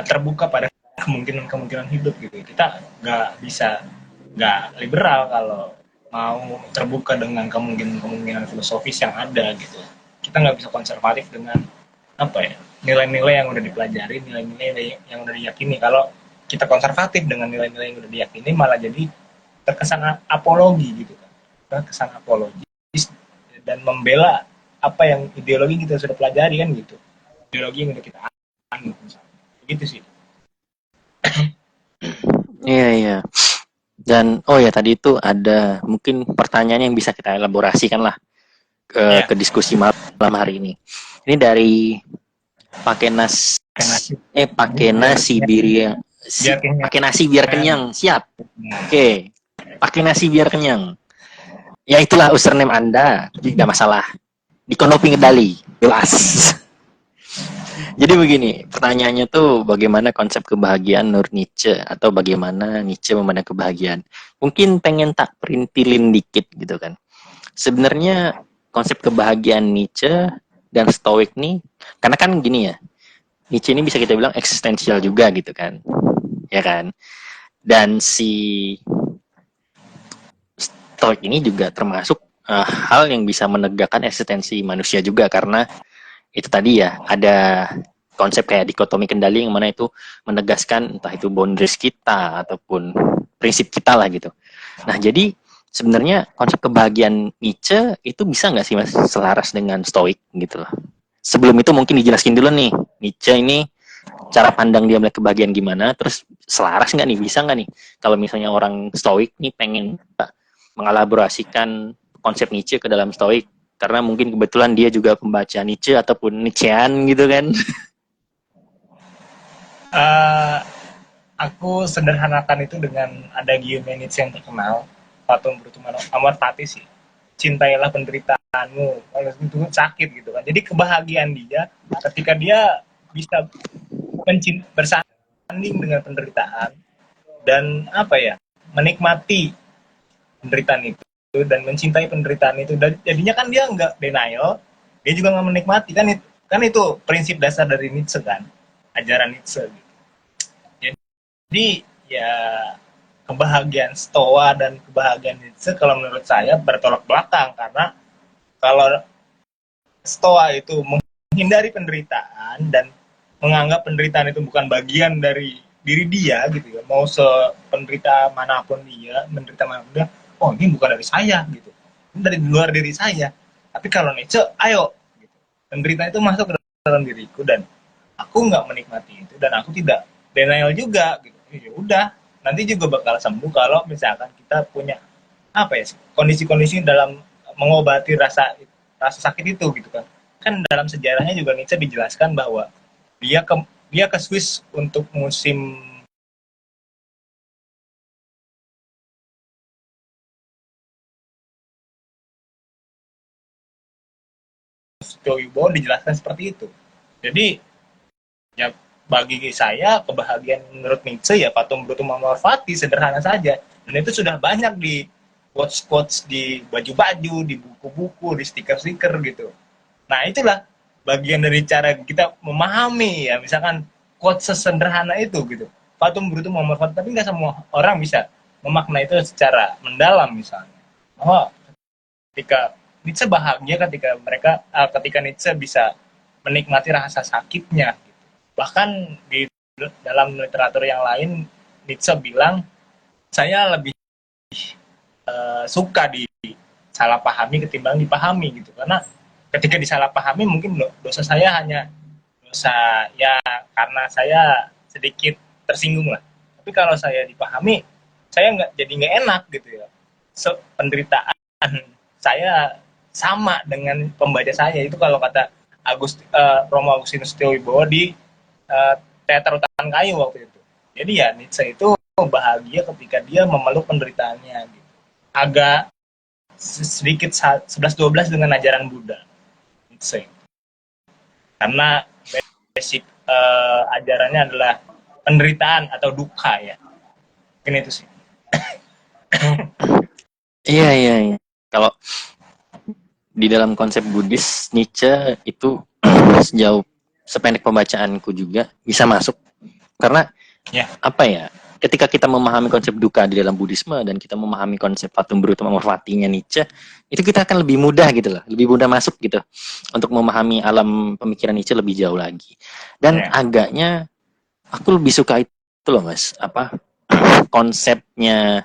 terbuka pada kemungkinan-kemungkinan hidup gitu. Kita nggak liberal kalau mau terbuka dengan kemungkinan-kemungkinan filosofis yang ada gitu. Kita nggak bisa konservatif dengan apa ya nilai-nilai yang udah dipelajari, nilai-nilai yang udah diyakini. Kalau kita konservatif dengan nilai-nilai yang udah diyakini malah jadi terkesan apologi gitu kan, terkesan apologis dan membela apa yang ideologi kita sudah pelajari kan gitu, ideologi yang udah kita anut misalnya gitu sih. Iya, iya. Dan oh ya tadi itu ada mungkin pertanyaan yang bisa kita elaborasikan lah Ya, ke diskusi malam hari ini. Ini dari pakai pakai nasi biar kenyang. pakai nasi biar kenyang. Siap. Oke. Pakai nasi biar kenyang. Ya itulah username Anda. Tidak masalah. Di Konopi Ngedali. Jelas. Jadi begini, pertanyaannya tuh bagaimana konsep kebahagiaan menurut Nietzsche atau bagaimana Nietzsche memandang kebahagiaan. Mungkin pengen tak perintilin dikit gitu kan. Sebenarnya konsep kebahagiaan Nietzsche dan Stoik nih, karena kan gini ya, Nietzsche ini bisa kita bilang eksistensial juga gitu kan. Ya kan? Dan si Stoik ini juga termasuk hal yang bisa menegakkan eksistensi manusia juga karena itu tadi ya ada konsep kayak dikotomi kendali yang mana itu menegaskan entah itu boundaries kita ataupun prinsip kita lah gitu. Nah jadi sebenarnya konsep kebahagiaan Nietzsche itu bisa nggak sih mas selaras dengan Stoik gitu loh. Sebelum itu mungkin dijelaskan dulu nih Nietzsche ini cara pandang dia melihat kebahagiaan gimana, terus selaras nggak nih, bisa nggak nih kalau misalnya orang Stoik nih pengen mengelaborasikan konsep Nietzsche ke dalam Stoik karena mungkin kebetulan dia juga pembaca Nietzsche ataupun Nietzschean gitu kan. Uh, aku sederhanakan itu dengan ada Nietzsche yang terkenal, Patung Brutum Amor Fati sih. Cintailah penderitaanmu, kalau itu sakit gitu kan. Jadi kebahagiaan dia ketika dia bisa bersanding dengan penderitaan dan apa ya menikmati penderitaan itu dan mencintai penderitaan itu, dan jadinya kan dia nggak denial, dia juga nggak menikmati kan itu prinsip dasar dari Nietzsche kan, ajaran Nietzsche gitu. Jadi ya kebahagiaan Stoa dan kebahagiaan Nietzsche kalau menurut saya bertolak belakang, karena kalau Stoa itu menghindari penderitaan dan menganggap penderitaan itu bukan bagian dari diri dia gitu ya, mau sependerita manapun dia, menderita manapun dia, oh ini bukan dari saya gitu, ini dari luar diri saya. Tapi kalau Nietzsche, ayo gitu. Penderitaan itu masuk ke dalam diriku dan aku nggak menikmati itu dan aku tidak denial juga gitu. Ya udah, nanti juga bakal sembuh kalau misalkan kita punya apa ya kondisi-kondisi dalam mengobati rasa rasa sakit itu gitu kan. Kan dalam sejarahnya juga Nietzsche dijelaskan bahwa dia ke dia ke Swiss untuk musim Wibowo dijelaskan seperti itu. Jadi ya bagi saya kebahagiaan menurut Nietzsche ya patung brutum amor fati, sederhana saja, dan itu sudah banyak di quotes-quotes di baju-baju, di buku-buku, di stiker-stiker gitu. Nah itulah bagian dari cara kita memahami ya, misalkan quotes sesederhana itu gitu, patung brutum amor fati, tapi nggak semua orang bisa memaknai itu secara mendalam. Misalnya oh ketika Nietzsche bahagia ketika Nietzsche bisa menikmati rasa sakitnya. Bahkan di dalam literatur yang lain Nietzsche bilang saya lebih suka disalahpahami ketimbang dipahami gitu, karena ketika disalahpahami mungkin dosa saya hanya dosa ya karena saya sedikit tersinggung lah, tapi kalau saya dipahami saya nggak enak gitu ya, penderitaan saya sama dengan pembaca saya. Itu kalau kata Romo Agustinus Setiawibowo di teater Hutan Kayu waktu itu. Jadi ya Nietzsche itu bahagia ketika dia memeluk penderitaannya gitu. Agak sedikit 11-12 dengan ajaran Buddha Nietzsche. Karena basic ajarannya adalah penderitaan atau duka ya. Mungkin itu sih. Iya. Kalau di dalam konsep Buddhis, Nietzsche itu sejauh sependek pembacaanku juga bisa masuk. Karena apa ya? Ketika kita memahami konsep duka di dalam Buddhisme dan kita memahami konsep Fatum Brutum Amor Fati-nya Nietzsche, itu kita akan lebih mudah gitu loh, lebih mudah masuk gitu untuk memahami alam pemikiran Nietzsche lebih jauh lagi. Dan agaknya aku lebih suka itu loh Mas, apa konsepnya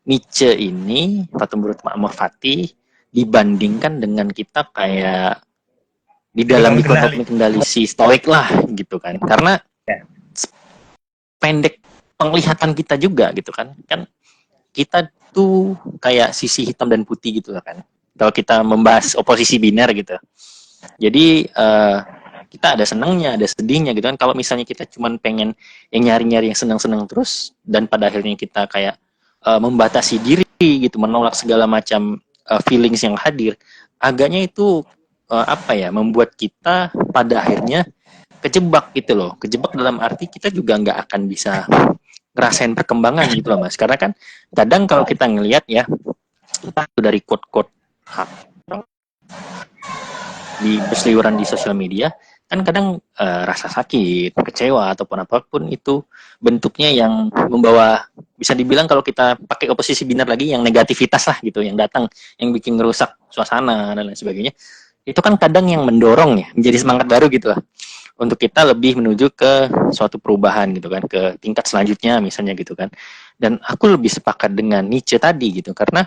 Nietzsche ini Fatum Brutum Amor Fati dibandingkan dengan kita kayak di dalam dikotomi kendali si Stoik lah gitu kan. Karena pendek penglihatan kita juga gitu kan kita tuh kayak sisi hitam dan putih gitu kan kalau kita membahas oposisi biner gitu. Jadi kita ada senangnya ada sedihnya gitu kan. Kalau misalnya kita cuman pengen yang nyari-nyari yang senang-senang terus dan pada akhirnya kita kayak membatasi diri gitu, menolak segala macam feelings yang hadir, agaknya itu apa ya, membuat kita pada akhirnya kejebak gitu loh. Kejebak dalam arti kita juga nggak akan bisa ngerasain perkembangan gitu loh Mas. Karena kan kadang kalau kita ngelihat ya, entah itu dari quote-quote di berseliweran di sosial media, kan kadang rasa sakit, kecewa ataupun apapun itu bentuknya yang membawa, bisa dibilang kalau kita pakai oposisi binar lagi, yang negativitas lah gitu, yang datang, yang bikin ngerusak suasana dan lain sebagainya. Itu kan kadang yang mendorong ya, menjadi semangat baru gitu lah untuk kita lebih menuju ke suatu perubahan gitu kan, ke tingkat selanjutnya misalnya gitu kan. Dan aku lebih sepakat dengan Nietzsche tadi gitu, karena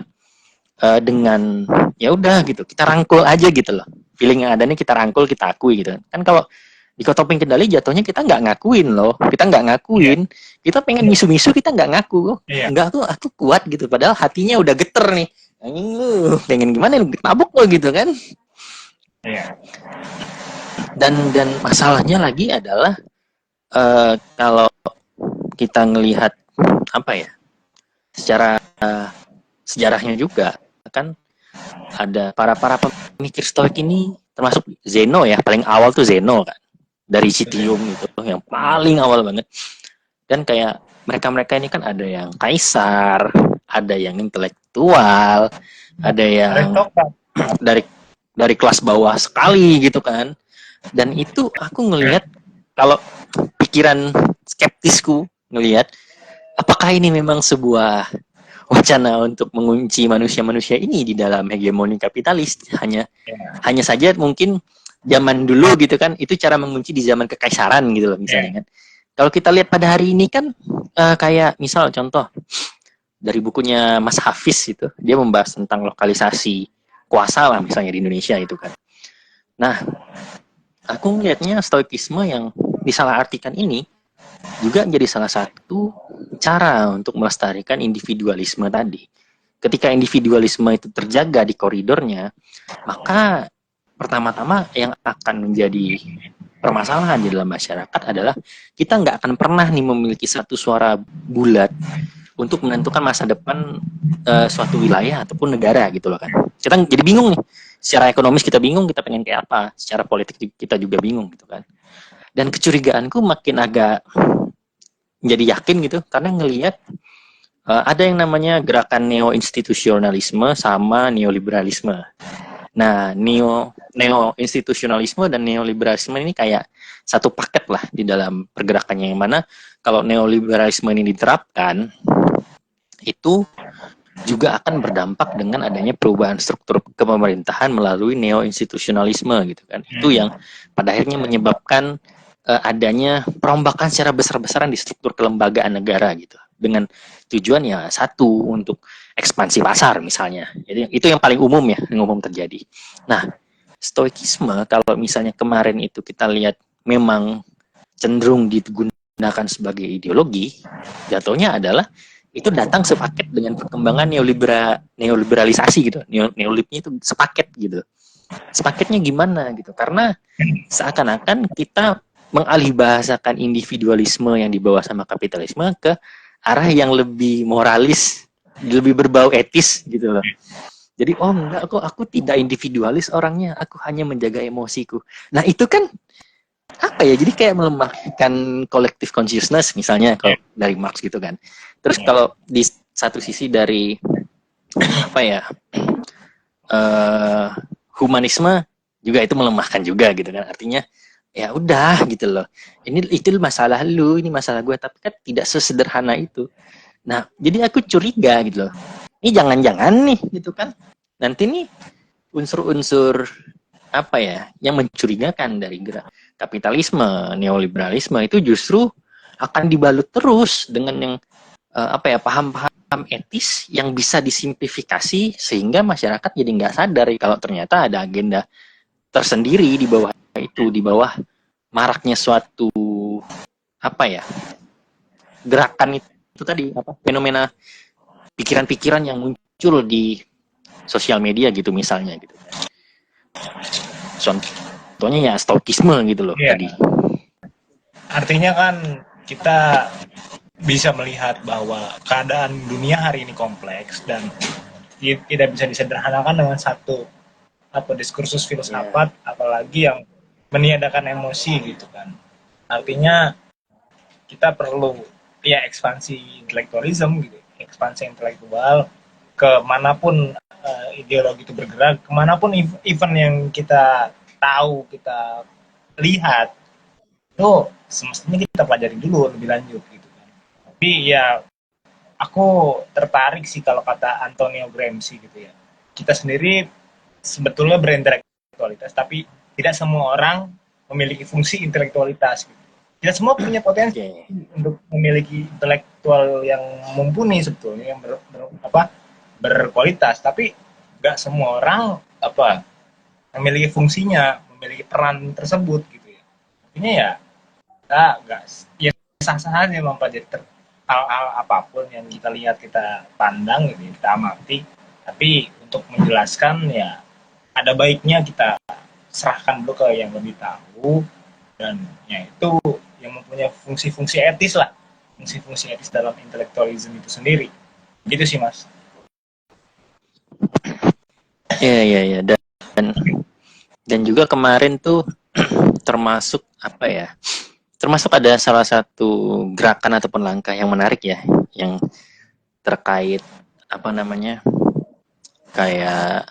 dengan ya udah gitu, kita rangkul aja gitu loh. Feeling yang ada nih kita rangkul, kita akui gitu kan. Kalau dikotopin kendali jatuhnya kita nggak ngakuin loh, kita nggak ngakuin, kita pengen misu-misu, kita nggak ngaku, nggak aku kuat gitu, padahal hatinya udah geter nih, anjing lu pengen gimana lu mabuk lo gitu kan. Dan masalahnya lagi adalah kalau kita ngelihat apa ya, secara sejarahnya juga kan ada para pemikir Stoik ini, termasuk Zeno ya, paling awal tuh Zeno kan, dari Citium itu yang paling awal banget. Dan kayak mereka ini kan ada yang kaisar, ada yang intelektual, ada yang dari kelas bawah sekali gitu kan. Dan itu aku ngelihat, kalau pikiran skeptisku ngelihat, apakah ini memang sebuah wacana untuk mengunci manusia-manusia ini di dalam hegemoni kapitalis? Hanya saja mungkin zaman dulu gitu kan, itu cara mengunci di zaman kekaisaran gitu loh misalnya kan. Kalau kita lihat pada hari ini kan kayak misal contoh dari bukunya Mas Hafiz itu, dia membahas tentang lokalisasi kuasa lah misalnya di Indonesia itu kan. Nah, aku melihatnya stoikisme yang disalahartikan ini juga menjadi salah satu cara untuk melestarikan individualisme tadi. Ketika individualisme itu terjaga di koridornya, maka pertama-tama yang akan menjadi permasalahan di dalam masyarakat adalah kita nggak akan pernah nih memiliki satu suara bulat untuk menentukan masa depan suatu wilayah ataupun negara gitu loh kan. Kita jadi bingung nih. Secara ekonomis kita bingung, kita pengen kayak apa. Secara politik kita juga bingung gitu kan. Dan kecurigaanku makin agak menjadi yakin gitu, karena ngelihat ada yang namanya gerakan neo-institusionalisme sama neoliberalisme. Nah, neo-institusionalisme dan neoliberalisme ini kayak satu paket lah di dalam pergerakannya, yang mana kalau neoliberalisme ini diterapkan, itu juga akan berdampak dengan adanya perubahan struktur kepemerintahan melalui neo-institusionalisme gitu kan. Itu yang pada akhirnya menyebabkan adanya perombakan secara besar-besaran di struktur kelembagaan negara gitu. Dengan tujuan ya satu, untuk ekspansi pasar misalnya. Jadi itu yang paling umum ya, yang umum terjadi. Nah, stoikisme kalau misalnya kemarin itu kita lihat memang cenderung digunakan sebagai ideologi, jatuhnya adalah itu datang sepaket dengan perkembangan neoliberalisasi gitu. Neolibnya itu sepaket gitu. Sepaketnya gimana gitu? Karena seakan-akan kita mengalihbahasakan individualisme yang dibawa sama kapitalisme ke arah yang lebih moralis, lebih berbau etis gitu loh. Jadi enggak kok, aku tidak individualis orangnya, aku hanya menjaga emosiku. Nah itu kan apa ya, jadi kayak melemahkan collective consciousness misalnya kalau dari Marx gitu kan. Terus kalau di satu sisi dari apa ya, humanisme juga itu melemahkan juga gitu kan. Artinya ya udah gitu loh, ini itu masalah lu, ini masalah gue, tapi kan tidak sesederhana itu. Nah jadi aku curiga gitu loh, ini jangan-jangan nih gitu kan, nanti nih unsur-unsur apa ya yang mencurigakan dari gerak kapitalisme, neoliberalisme itu justru akan dibalut terus dengan yang apa ya, paham-paham etis yang bisa disimplifikasi sehingga masyarakat jadi nggak sadar kalau ternyata ada agenda tersendiri di bawah itu, di bawah maraknya suatu apa ya, gerakan itu tadi, apa, fenomena pikiran-pikiran yang muncul di sosial media gitu misalnya gitu. Contohnya ya stoikisme gitu loh tadi. Artinya kan kita bisa melihat bahwa keadaan dunia hari ini kompleks dan tidak bisa disederhanakan dengan satu diskursus filsafat, apalagi yang meniadakan emosi gitu kan. Artinya kita perlu ya ekspansi intelektualisme gitu, ekspansi intelektual kemanapun ideologi itu bergerak, kemanapun event yang kita tahu, kita lihat, itu semestinya kita pelajari dulu lebih lanjut gitu kan. Tapi ya aku tertarik sih kalau kata Antonio Gramsci gitu ya, kita sendiri sebetulnya berintelektualitas, tapi tidak semua orang memiliki fungsi intelektualitas gitu. Tidak semua punya potensi untuk memiliki intelektual yang mumpuni sebetulnya, yang berkualitas, tapi nggak semua orang memiliki fungsinya, memiliki peran tersebut gitu ya. Artinya ya kita nggak, ya sah-sah aja mempelajari hal-hal apapun yang kita lihat, kita pandang gitu, kita amati, tapi untuk menjelaskan ya ada baiknya kita serahkan dulu ke yang lebih tahu, dan ya itu yang mempunyai fungsi-fungsi etis lah, fungsi-fungsi etis dalam intelektualisme itu sendiri, gitu sih Mas. Iya dan juga kemarin tuh termasuk apa ya, termasuk ada salah satu gerakan ataupun langkah yang menarik ya, yang terkait apa namanya, kayak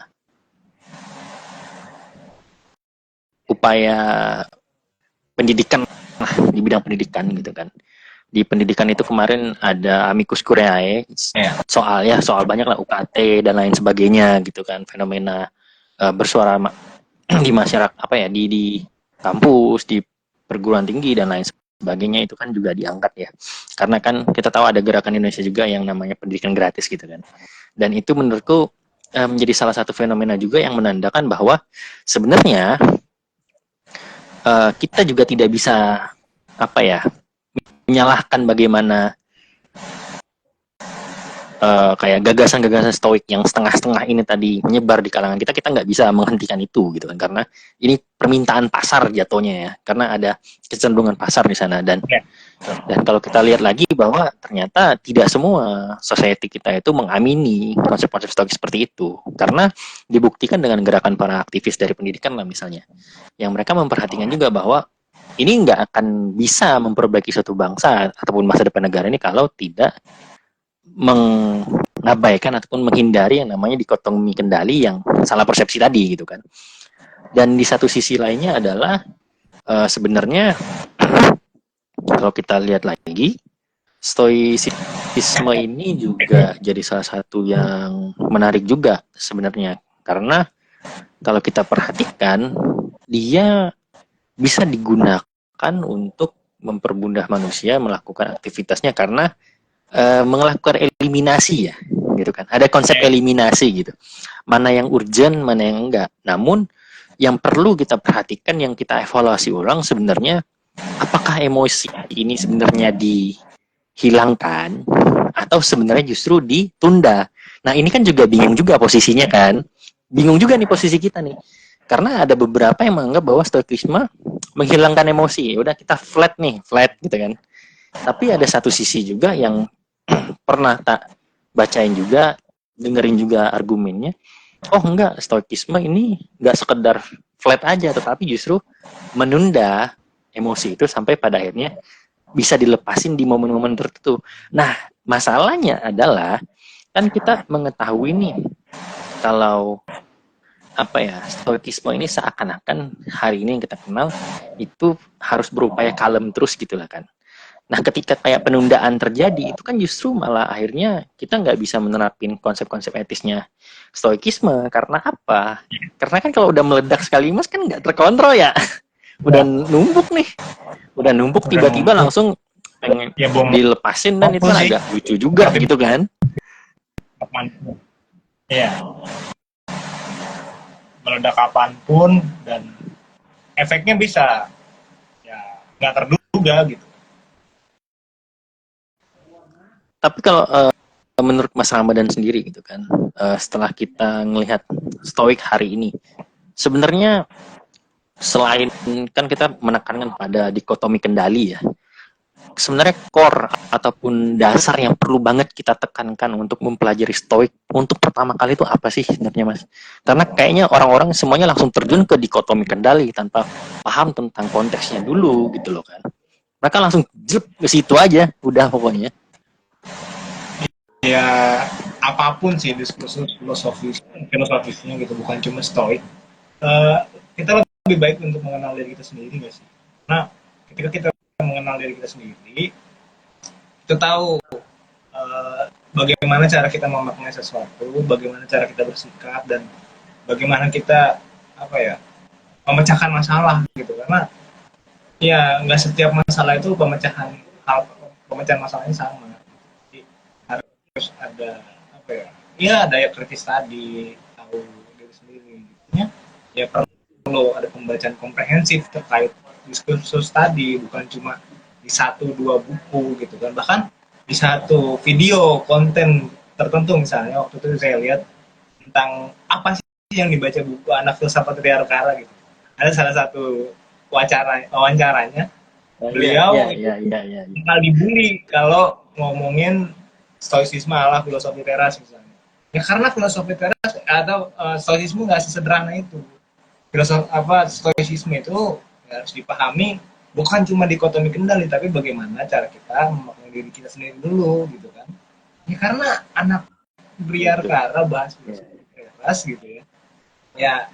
upaya pendidikan lah, di bidang pendidikan gitu kan. Di pendidikan itu kemarin ada amicus curiae soal banyak lah, UKT dan lain sebagainya gitu kan, fenomena bersuara di masyarakat apa ya, di kampus, di perguruan tinggi dan lain sebagainya, itu kan juga diangkat ya, karena kan kita tahu ada gerakan Indonesia juga yang namanya pendidikan gratis gitu kan. Dan itu menurutku menjadi salah satu fenomena juga yang menandakan bahwa sebenarnya kita juga tidak bisa apa ya, menyalahkan bagaimana kayak gagasan-gagasan stoik yang setengah-setengah ini tadi menyebar di kalangan kita nggak bisa menghentikan itu gitu kan, karena ini permintaan pasar jatuhnya ya, karena ada kecenderungan pasar di sana. Dan kalau kita lihat lagi bahwa ternyata tidak semua society kita itu mengamini konsep-konsep stoik seperti itu, karena dibuktikan dengan gerakan para aktivis dari pendidikan lah misalnya, yang mereka memperhatikan juga bahwa ini nggak akan bisa memperbaiki suatu bangsa ataupun masa depan negara ini kalau tidak mengabaikan ataupun menghindari yang namanya dikotomi kendali yang salah persepsi tadi gitu kan. Dan di satu sisi lainnya adalah sebenarnya kalau kita lihat lagi, stoicisme ini juga jadi salah satu yang menarik juga sebenarnya, karena kalau kita perhatikan dia bisa digunakan untuk mempermudah manusia melakukan aktivitasnya, karena melakukan eliminasi ya gitu kan. Ada konsep eliminasi gitu, mana yang urgent, mana yang enggak. Namun yang perlu kita perhatikan, yang kita evaluasi ulang sebenarnya, apakah emosi ini sebenarnya dihilangkan atau sebenarnya justru ditunda. Nah ini kan juga bingung juga posisinya kan, bingung juga nih posisi kita nih, karena ada beberapa yang menganggap bahwa stoikisme menghilangkan emosi. Udah kita flat gitu kan. Tapi ada satu sisi juga yang pernah tak bacain juga, dengerin juga argumennya. Oh enggak, stoikisme ini enggak sekedar flat aja, tetapi justru menunda emosi itu sampai pada akhirnya bisa dilepasin di momen-momen tertentu. Nah, masalahnya adalah kan kita mengetahui nih kalau stoikisme ini seakan-akan hari ini yang kita kenal itu harus berupaya kalem terus gitulah kan. Nah, ketika kayak penundaan terjadi, itu kan justru malah akhirnya kita nggak bisa menerapin konsep-konsep etisnya stoikisme. Karena apa? Karena kan kalau udah meledak sekali mas kan nggak terkontrol ya. Udah numpuk nih. Udah numpuk tiba-tiba langsung pengen dilepasin dan itu kan agak lucu juga gitu kan. Iya. Meledak kapanpun dan efeknya bisa ya nggak terduga gitu. Tapi kalau menurut Mas Ramadan sendiri gitu kan, setelah kita ngelihat stoik hari ini, sebenarnya selain kan kita menekankan pada dikotomi kendali ya, sebenarnya core ataupun dasar yang perlu banget kita tekankan untuk mempelajari stoik untuk pertama kali itu apa sih sebenarnya mas? Karena kayaknya orang-orang semuanya langsung terjun ke dikotomi kendali tanpa paham tentang konteksnya dulu gitu loh kan. Mereka langsung jep ke situ aja, udah pokoknya. Ya apapun sih diskursus filosofisnya gitu, bukan cuma stoik. Kita lebih baik untuk mengenal diri kita sendiri nggak sih? Nah, ketika kita mengenal diri kita sendiri, kita tahu bagaimana cara kita memaknai sesuatu, bagaimana cara kita bersikap, dan bagaimana kita memecahkan masalah gitu. Karena ya nggak setiap masalah itu pemecahan masalahnya sama. Jadi harus ada daya kritis tadi, tahu diri sendiri gitu ya. Perlu ada pembacaan komprehensif terkait diskursus tadi, bukan cuma di 1-2 buku gitu kan, bahkan di satu video konten tertentu. Misalnya waktu itu saya lihat tentang apa sih yang dibaca buku Anak Filsafat Triarkara gitu, ada salah satu wawancaranya beliau bakal dibully kalau ngomongin stoicisme ala filosofi teras misalnya. Ya karena filosofi teras atau stoicisme nggak sesederhana itu. Stoicisme itu harus dipahami bukan cuma dikotomi kendali, tapi bagaimana cara kita memaknai diri kita sendiri dulu gitu kan. Ya karena anak Triarkara bahas filosofi teras gitu ya. Ya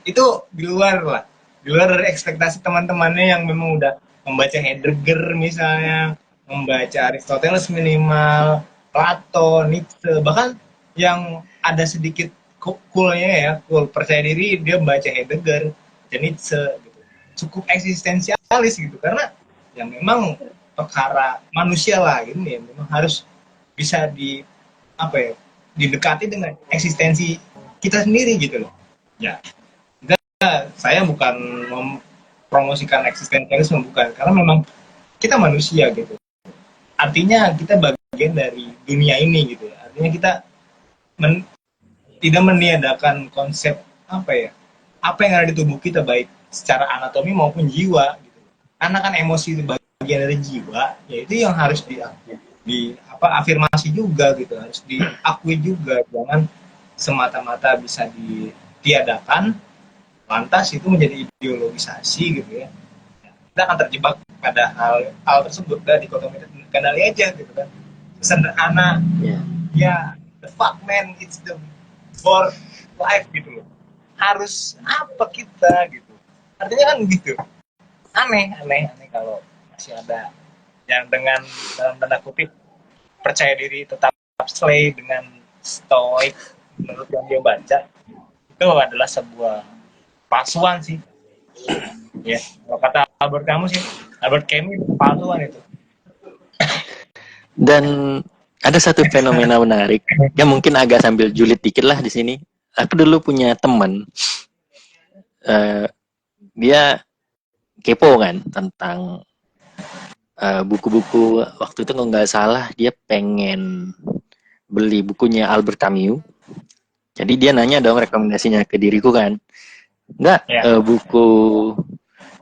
itu di luar dari ekspektasi teman-temannya yang memang udah membaca Heidegger misalnya, membaca Aristoteles minimal, Plato, Nietzsche, bahkan yang ada sedikit coolnya percaya diri, dia baca Heidegger dan Nietzsche gitu. Cukup eksistensialis gitu, karena yang memang perkara manusia lah gitu ya, memang harus bisa didekati dengan eksistensi kita sendiri gitu loh. Ya, saya bukan mempromosikan eksistensialisme, bukan, karena memang kita manusia gitu. Artinya kita bagian dari dunia ini gitu ya. Artinya kita tidak meniadakan konsep apa yang ada di tubuh kita, baik secara anatomi maupun jiwa gitu. Karena kan emosi itu bagian dari jiwa, ya itu yang harus afirmasi juga gitu, harus diakui juga. Jangan semata-mata bisa ditiadakan lantas itu menjadi ideologisasi gitu ya. Kita akan terjebak pada hal tersebut, dan dikotomi kendali aja gitu kan. Sederhana ya, the fuck man, it's the for life gitu loh. Harus apa kita gitu, artinya kan gitu. Aneh kalau masih ada yang dengan dalam tanda kutip percaya diri tetap slay dengan stoik menurut yang dia baca. Itu adalah sebuah palsuan sih. Ya, kalau kata Albert Camus palsuan itu. Dan ada satu fenomena menarik yang mungkin agak sambil julid dikit lah di sini. Aku dulu punya teman, dia kepo kan tentang buku-buku. Waktu itu kalau nggak salah dia pengen beli bukunya Albert Camus. Jadi dia nanya dong rekomendasinya ke diriku kan. Buku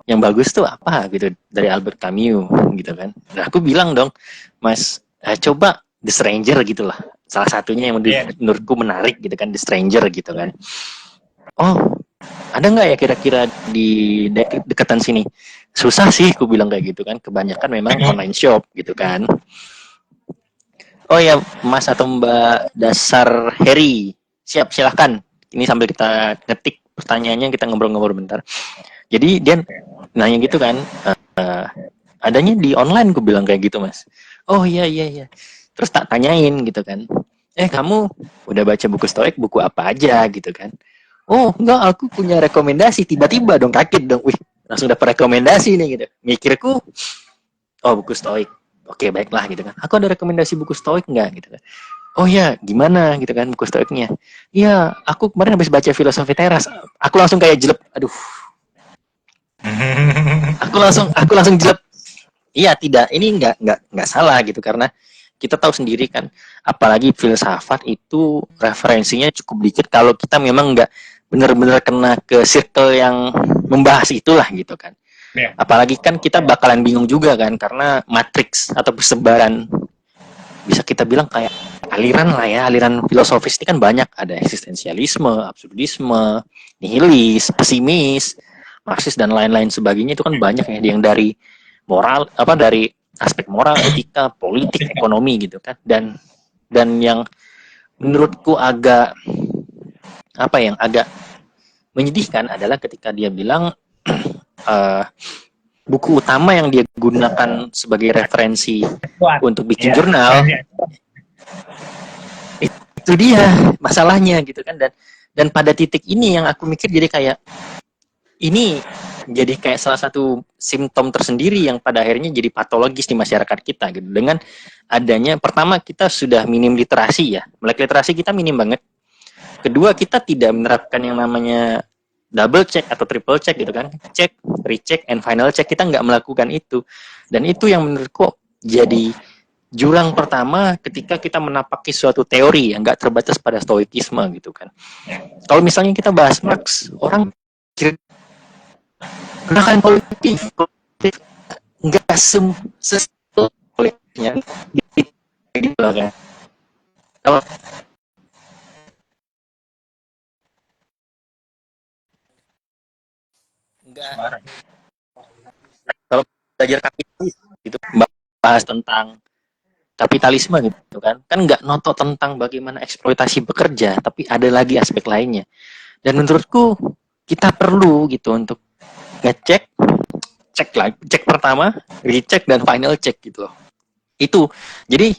yang bagus tuh apa gitu dari Albert Camus gitu kan. Nah aku bilang dong, Mas, coba The Stranger gitu lah. Salah satunya yang menurutku menarik gitu kan, The Stranger gitu kan. Oh, ada nggak ya kira-kira di dekatan sini? Susah sih, aku bilang kayak gitu kan. Kebanyakan memang online shop gitu kan. Oh ya, Mas atau Mbak Dasar Heri, siap silahkan. Ini sambil kita ngetik pertanyaannya, kita ngobrol-ngobrol bentar. Jadi dia nanya gitu kan, adanya di online, aku bilang kayak gitu Mas. Oh iya. Terus tak tanyain gitu kan. Kamu udah baca buku Stoik, buku apa aja gitu kan. Oh enggak, aku punya rekomendasi. Tiba-tiba dong kaget dong, wih langsung dapat rekomendasi nih gitu. Mikirku, oh buku Stoik. Oke baiklah gitu kan. Aku ada rekomendasi buku Stoik nggak gitu kan. Oh ya, gimana gitu kan buku Stoiknya? Iya, aku kemarin habis baca Filosofi Teras. Aku langsung kayak jelek, aduh. Aku langsung jelek. Iya tidak, ini nggak salah gitu karena kita tahu sendiri kan, apalagi filsafat itu referensinya cukup dikit kalau kita memang nggak benar-benar kena ke circle yang membahas itulah gitu kan. Apalagi kan kita bakalan bingung juga kan karena matriks atau persebaran bisa kita bilang kayak aliran lah ya, aliran filosofis ini kan banyak, ada eksistensialisme, absurdisme, nihilis, pesimis, marxis dan lain-lain sebagainya. Itu kan banyak ya, yang dari moral dari aspek moral, etika, politik, ekonomi gitu kan. Dan yang menurutku agak agak menyedihkan adalah ketika dia bilang buku utama yang dia gunakan sebagai referensi untuk bikin jurnal, itu dia masalahnya gitu kan. Dan pada titik ini yang aku mikir jadi kayak ini jadi kayak salah satu simptom tersendiri yang pada akhirnya jadi patologis di masyarakat kita gitu. Dengan adanya, pertama kita sudah minim literasi ya, melek literasi kita minim banget. Kedua, kita tidak menerapkan yang namanya double check atau triple check gitu kan, check, recheck, and final check. Kita nggak melakukan itu, dan itu yang menurutku jadi jurang pertama ketika kita menapaki suatu teori yang nggak terbatas pada stoikisme gitu kan. Kalau misalnya kita bahas Marx, orang kira gerakan politik nggak politiknya di belakang. Kalau enggak, kalau belajar kapitalis gitu, bahas tentang kapitalisme gitu kan nggak noto tentang bagaimana eksploitasi bekerja, tapi ada lagi aspek lainnya. Dan menurutku kita perlu gitu untuk ngecek, cek pertama, recheck, dan final check gitu loh. Itu jadi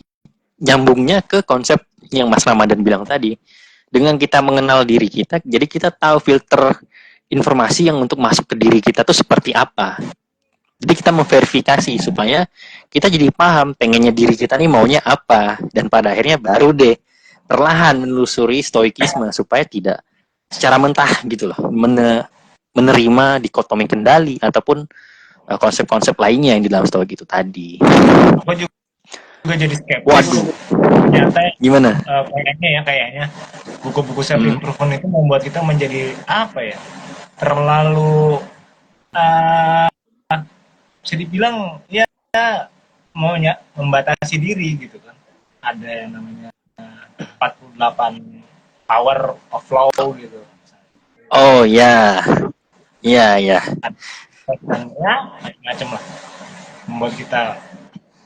nyambungnya ke konsep yang Mas Ramadan bilang tadi. Dengan kita mengenal diri kita, jadi kita tahu filter informasi yang untuk masuk ke diri kita tuh seperti apa. Jadi kita memverifikasi supaya kita jadi paham pengennya diri kita nih maunya apa, dan pada akhirnya baru deh perlahan menelusuri stoikisme supaya tidak secara mentah gitu loh menerima dikotomi kendali ataupun konsep-konsep lainnya yang di dalam stoik itu tadi. Aku juga jadi skeptis. Waduh. Ternyata gimana? Kayaknya buku-buku self improvement itu membuat kita menjadi terlalu bisa dibilang ya maunya membatasi diri gitu kan. Ada yang namanya 48 power of law gitu. Oh ya. Iya. Macam-macam lah. Membuat kita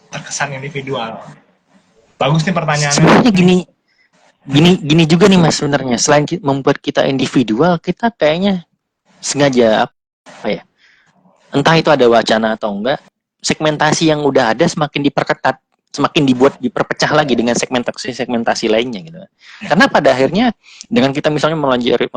terkesan individual. Bagus nih pertanyaannya. Sebenarnya gini juga nih Mas, sebenarnya selain membuat kita individual, kita kayaknya sengaja entah itu ada wacana atau enggak, segmentasi yang udah ada semakin diperketat, semakin diperpecah lagi dengan segmentasi lainnya gitu. Karena pada akhirnya dengan kita misalnya mempelajari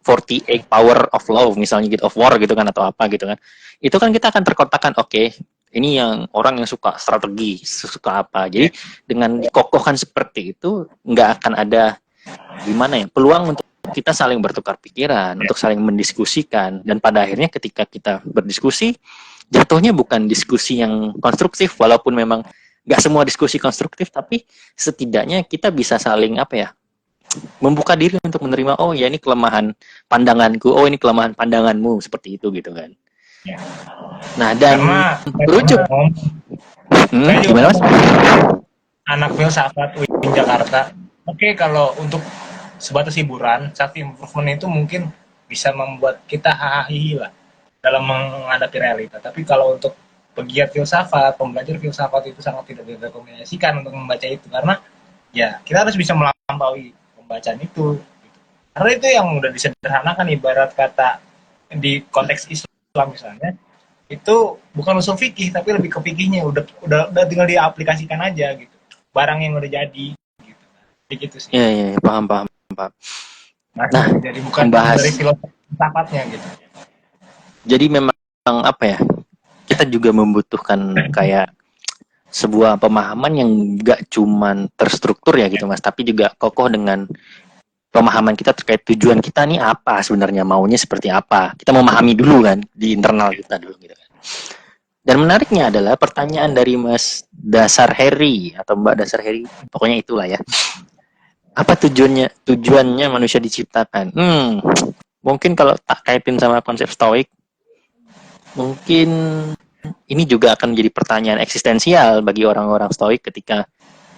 48 power of law misalnya gitu, of war gitu kan, atau apa gitu kan, itu kan kita akan terkotakkan, oke, ini yang orang yang suka strategi, suka apa. Jadi dengan dikokohkan seperti itu, nggak akan ada peluang untuk kita saling bertukar pikiran, untuk saling mendiskusikan. Dan pada akhirnya ketika kita berdiskusi, jatuhnya bukan diskusi yang konstruktif, walaupun memang nggak semua diskusi konstruktif, tapi setidaknya kita bisa saling membuka diri untuk menerima, oh ya ini kelemahan pandanganku, oh ini kelemahan pandanganmu, seperti itu gitu kan. Ya. Nah, dan Karena berujuk. saya juga Gimana Mas? anak filsafat UIN Jakarta. Oke, kalau untuk sebatas hiburan, self improvement itu mungkin bisa membuat kita hahaha lah dalam menghadapi realita. Tapi kalau untuk pegiat filsafat, pembelajar filsafat itu sangat tidak direkomendasikan untuk membaca itu karena ya kita harus bisa melampaui pembacaan itu. Karena itu yang udah disederhanakan ibarat kata di konteks Islam misalnya itu bukan usul fikih tapi lebih ke fikihnya udah tinggal diaplikasikan aja gitu barang yang udah jadi gitu jadi gitu sih Iya, iya, paham, paham, paham. Nah, masih jadi bukan membahas, dari filsafatnya gitu. jadi memang apa ya, kita juga membutuhkan kayak sebuah pemahaman yang gak cuman terstruktur ya gitu Mas, tapi juga kokoh dengan pemahaman kita terkait tujuan kita nih apa sebenarnya, maunya seperti apa. Kita memahami dulu kan, di internal kita dulu gitu kan. Dan menariknya adalah pertanyaan dari Mas Dasar Heri atau Mbak Dasar Heri, pokoknya itulah ya. Apa tujuannya manusia diciptakan? Mungkin kalau tak kaitin sama konsep stoik, mungkin ini juga akan menjadi pertanyaan eksistensial bagi orang-orang stoik ketika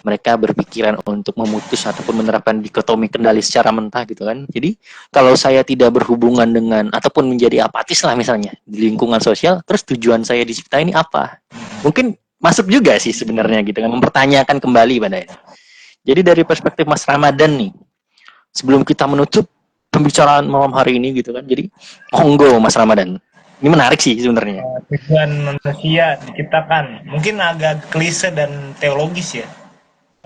mereka berpikiran untuk memutus ataupun menerapkan dikotomi kendali secara mentah gitu kan. Jadi kalau saya tidak berhubungan dengan ataupun menjadi apatis lah misalnya di lingkungan sosial, terus tujuan saya dicipta ini apa? Mungkin masuk juga sih sebenarnya gitu kan, mempertanyakan kembali pada itu. Jadi dari perspektif Mas Ramadan nih, sebelum kita menutup pembicaraan malam hari ini gitu kan, jadi monggo Mas Ramadan. Ini menarik sih sebenarnya. Tujuan manusia diciptakan mungkin agak klise dan teologis ya.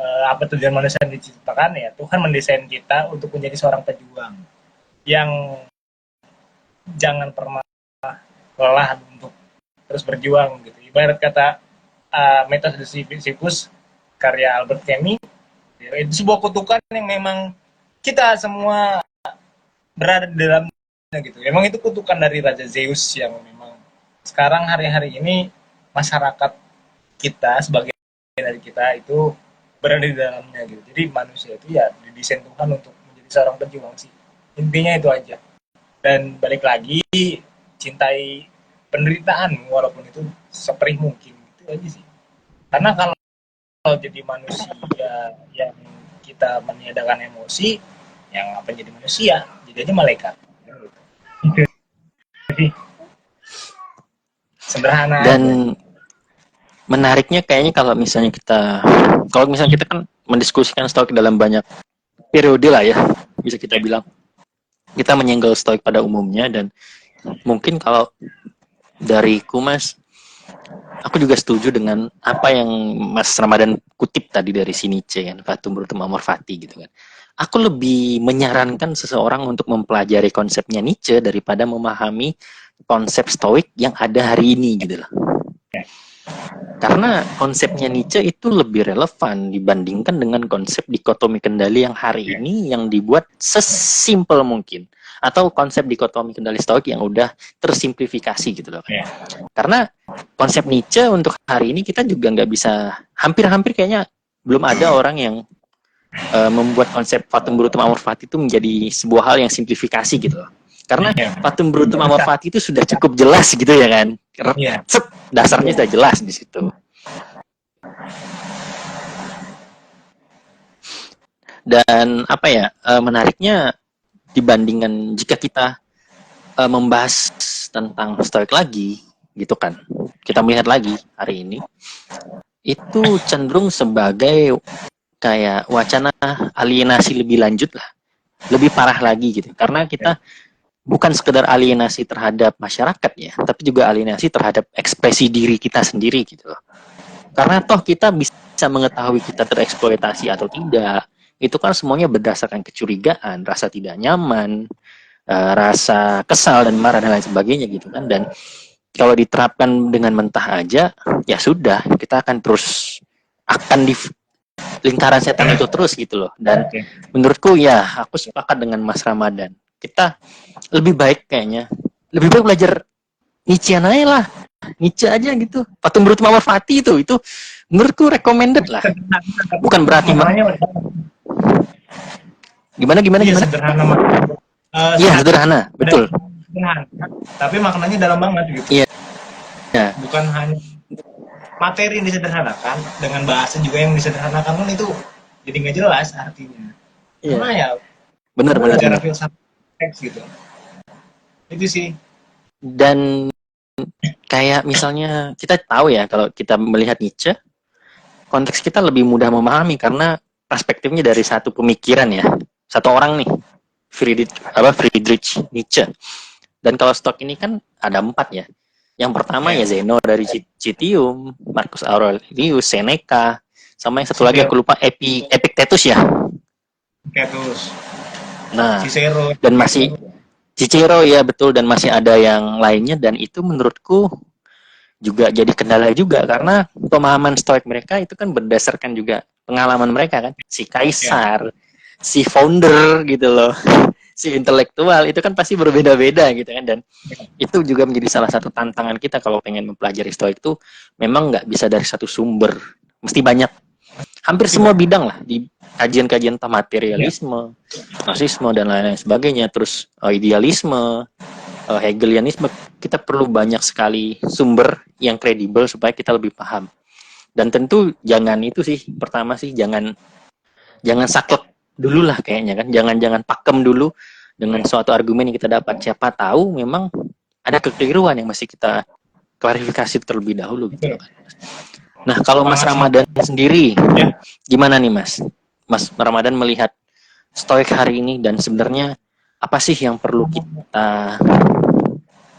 Apa tujuan manusia diciptakan ya Tuhan mendesain kita untuk menjadi seorang pejuang yang jangan pernah lelah untuk terus berjuang gitu ibarat kata Metode Sisyphus karya Albert Camus ya, itu sebuah kutukan yang memang kita semua berada di dalamnya gitu memang itu kutukan dari Raja Zeus yang memang sekarang hari-hari ini masyarakat kita sebagai dari kita itu berada di dalamnya gitu. Jadi manusia itu ya didesain Tuhan untuk menjadi seorang pejuang sih. Intinya itu aja. Dan balik lagi cintai penderitaan walaupun itu seperih mungkin itu aja sih. Karena kalau jadi manusia yang kita meniadakan emosi, yang apa jadi manusia, jadi aja malaikat. Itu sih. Sederhana. Dan menariknya kayaknya kalau misalnya kita kan mendiskusikan stoik dalam banyak periode lah ya, bisa kita bilang kita menyenggol stoik pada umumnya. Dan mungkin kalau dariku Mas, aku juga setuju dengan apa yang Mas Ramadan kutip tadi dari si Nietzsche kan, Fatum Brutum Amor Fati gitu kan. Aku lebih menyarankan seseorang untuk mempelajari konsepnya Nietzsche daripada memahami konsep stoik yang ada hari ini gitu loh. Karena konsepnya Nietzsche itu lebih relevan dibandingkan dengan konsep dikotomi kendali yang hari ini yang dibuat sesimpel mungkin. Atau konsep dikotomi kendali stoik yang udah tersimplifikasi gitu loh. Karena konsep Nietzsche untuk hari ini kita juga nggak bisa, hampir-hampir kayaknya belum ada orang yang membuat konsep Fatum Brutum Amor Fati itu menjadi sebuah hal yang simplifikasi gitu loh. Karena Fatum Brutum Amor Fati itu sudah cukup jelas gitu ya kan. Dasarnya sudah jelas di situ. Dan apa ya, menariknya dibandingkan jika kita membahas tentang stoik lagi gitu kan, kita melihat lagi hari ini itu cenderung sebagai kayak wacana alienasi lebih lanjut lah, lebih parah lagi gitu, karena kita bukan sekedar alienasi terhadap masyarakat ya, tapi juga alienasi terhadap ekspresi diri kita sendiri gitu loh. Karena toh kita bisa mengetahui kita tereksploitasi atau tidak, itu kan semuanya berdasarkan kecurigaan, rasa tidak nyaman, rasa kesal dan marah dan lain sebagainya gitu kan. Dan kalau diterapkan dengan mentah aja, ya sudah, kita akan di lingkaran setan itu terus gitu loh. Dan menurutku ya, aku sepakat dengan Mas Ramadan. Kita lebih baik belajar Nietzschean aja lah. Nietzsche aja gitu. Fatum Brutum Amor Fati itu menurutku recommended lah. Bukan berarti gimana? Iya, sederhana. Iya, sederhana, betul. sederhana, tapi maknanya dalam banget gitu. Iya. Ya. Bukan hanya materi yang disederhanakan, dengan bahasa juga yang disederhanakan kan itu jadi nggak jelas artinya. Karena Iya. ya Benar itu benar secara benar. filsafat teks gitu. Itu sih. Dan kayak misalnya kita tahu ya kalau kita melihat Nietzsche, konteks kita lebih mudah memahami karena perspektifnya dari satu pemikiran ya, satu orang nih, Friedrich Nietzsche. Dan kalau stok ini kan ada 4 ya. Yang pertama ya Ya, Zeno dari Citium, Marcus Aurelius, Seneca, sama yang satu lagi Cicero, aku lupa, Epictetus ya. Ketus, Nah, Cicero, dan masih Cicero ya betul, dan masih ada yang lainnya, dan itu menurutku juga jadi kendala juga karena pemahaman stoik mereka itu kan berdasarkan juga pengalaman mereka kan, si ya, kaisar, si founder gitu loh, si intelektual itu kan pasti berbeda-beda gitu kan. Dan itu juga menjadi salah satu tantangan kita kalau pengen mempelajari stoik itu, memang nggak bisa dari satu sumber, mesti banyak, hampir semua bidang lah, di kajian-kajian tentang ya, materialisme, marxisme dan lain-lain sebagainya, terus idealisme, Hegelianisme, kita perlu banyak sekali sumber yang kredibel supaya kita lebih paham. Dan tentu jangan itu sih, pertama sih jangan jangan saklek dulu lah kayaknya kan, jangan pakem dulu dengan suatu argumen yang kita dapat. Siapa tahu memang ada kekeliruan yang masih kita klarifikasi terlebih dahulu gitu loh betul. kan. Nah, kalau Mas Sangat Ramadan sendiri ya. gimana nih Mas? Mas Ramadan melihat stoik hari ini, dan sebenarnya apa sih yang perlu kita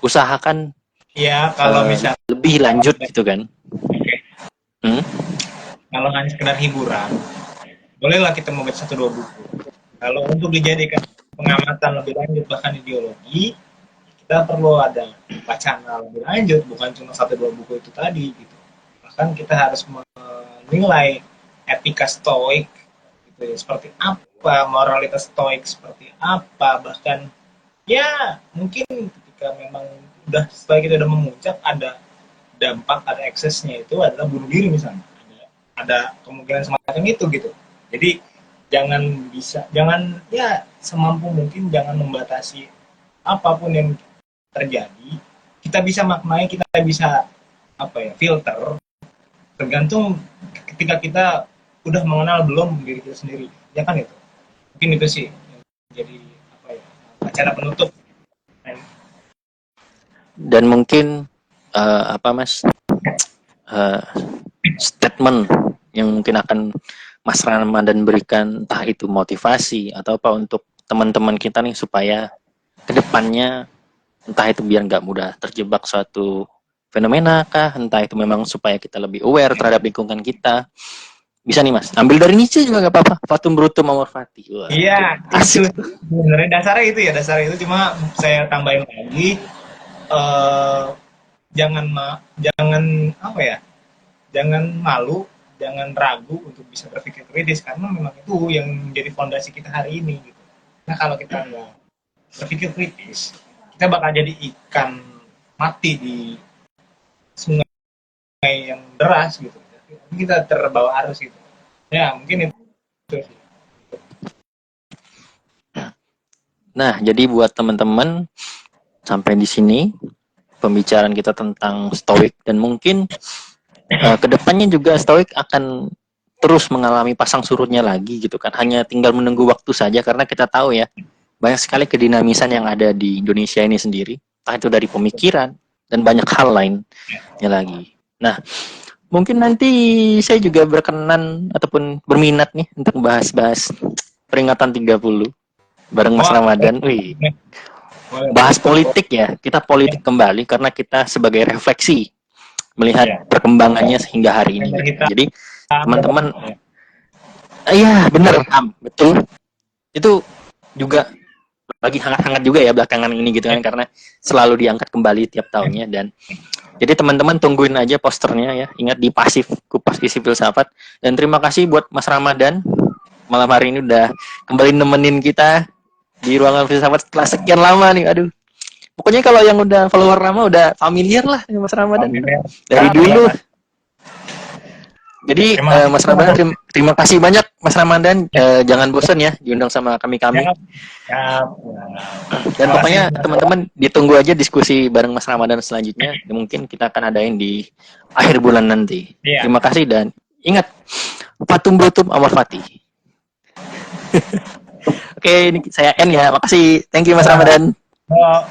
usahakan Ya, kalau misalnya lebih lanjut gitu kan? Hmm? kalau hanya sekedar hiburan, bolehlah kita membaca satu dua buku. Kalau untuk dijadikan pengamatan lebih lanjut bahkan ideologi, kita perlu ada bacaan lebih lanjut, bukan cuma satu dua buku itu tadi gitu. Bahkan kita harus menilai etika stoik gitu ya, seperti apa, moralitas stoik seperti apa, bahkan ya mungkin ketika memang udah stoik itu udah memuncak, ada dampak, ada eksesnya itu adalah bunuh diri misalnya, ada kemungkinan semacam itu gitu. Jadi jangan ya semampu mungkin jangan membatasi apapun yang terjadi. Kita bisa maknai, kita bisa apa ya, filter, tergantung ketika kita udah mengenal belum diri kita sendiri, ya kan itu. Mungkin itu sih yang jadi apa ya, acara penutup. Dan mungkin apa Mas, uh, statement yang mungkin akan Mas Ramadan berikan, entah itu motivasi atau apa untuk teman-teman kita nih supaya kedepannya, entah itu biar nggak mudah terjebak suatu fenomena kah, entah itu memang supaya kita lebih aware terhadap lingkungan kita. Bisa nih Mas, ambil dari Nietzsche juga nggak apa-apa, fatum brutum amor fati. Wah, Iya, itu asik tuh. sebenarnya dasarnya itu cuma saya tambahin lagi, eh, jangan apa ya, jangan malu, jangan ragu untuk bisa berpikir kritis karena memang itu yang menjadi fondasi kita hari ini gitu. Nah kalau kita nggak berpikir kritis, kita bakal jadi ikan mati di sungai yang deras gitu. Kita terbawa arus gitu. Ya mungkin itu sih. Nah, jadi buat teman-teman, sampai di sini pembicaraan kita tentang stoik, dan mungkin kedepannya juga stoik akan terus mengalami pasang surutnya lagi gitu kan, hanya tinggal menunggu waktu saja karena kita tahu ya banyak sekali kedinamisan yang ada di Indonesia ini sendiri, entah itu dari pemikiran dan banyak hal lainnya lagi. Nah, mungkin nanti saya juga berkenan ataupun berminat nih untuk bahas-bahas peringatan 30 bareng Mas Wah, Ramadan. Wih, boleh, bahas boleh. politik ya, kita politik kembali karena kita sebagai refleksi melihat Ya, perkembangannya sehingga hari ini member gitu. hitam. Jadi teman-teman, Ya. iya bener, betul. Itu juga lagi hangat-hangat juga ya belakangan ini gitu kan, karena selalu diangkat kembali tiap tahunnya. Dan jadi teman-teman tungguin aja posternya ya. Ingat di Pasif, Kupas Isi Filsafat. Dan terima kasih buat Mas Ramadan malam hari ini udah kembali nemenin kita di ruangan filsafat setelah sekian lama nih. Aduh. Pokoknya kalau yang udah follower lama udah familiar lah dengan Mas Ramadan. Familiar. Dari Ya, terima dulu. kasih. Jadi Terima kasih. Mas Ramadan, terima kasih banyak Mas Ramadan. Jangan bosan ya diundang sama kami-kami. Siap. Siap. Dan Terima pokoknya kasih. teman-teman ditunggu aja diskusi bareng Mas Ramadan selanjutnya. Mungkin kita akan adain di akhir bulan nanti. Iya. Terima kasih dan ingat Fatum Brutum Amor Fati. Oke, ini saya N ya. Makasih. Thank you Mas Ramadan. Oh.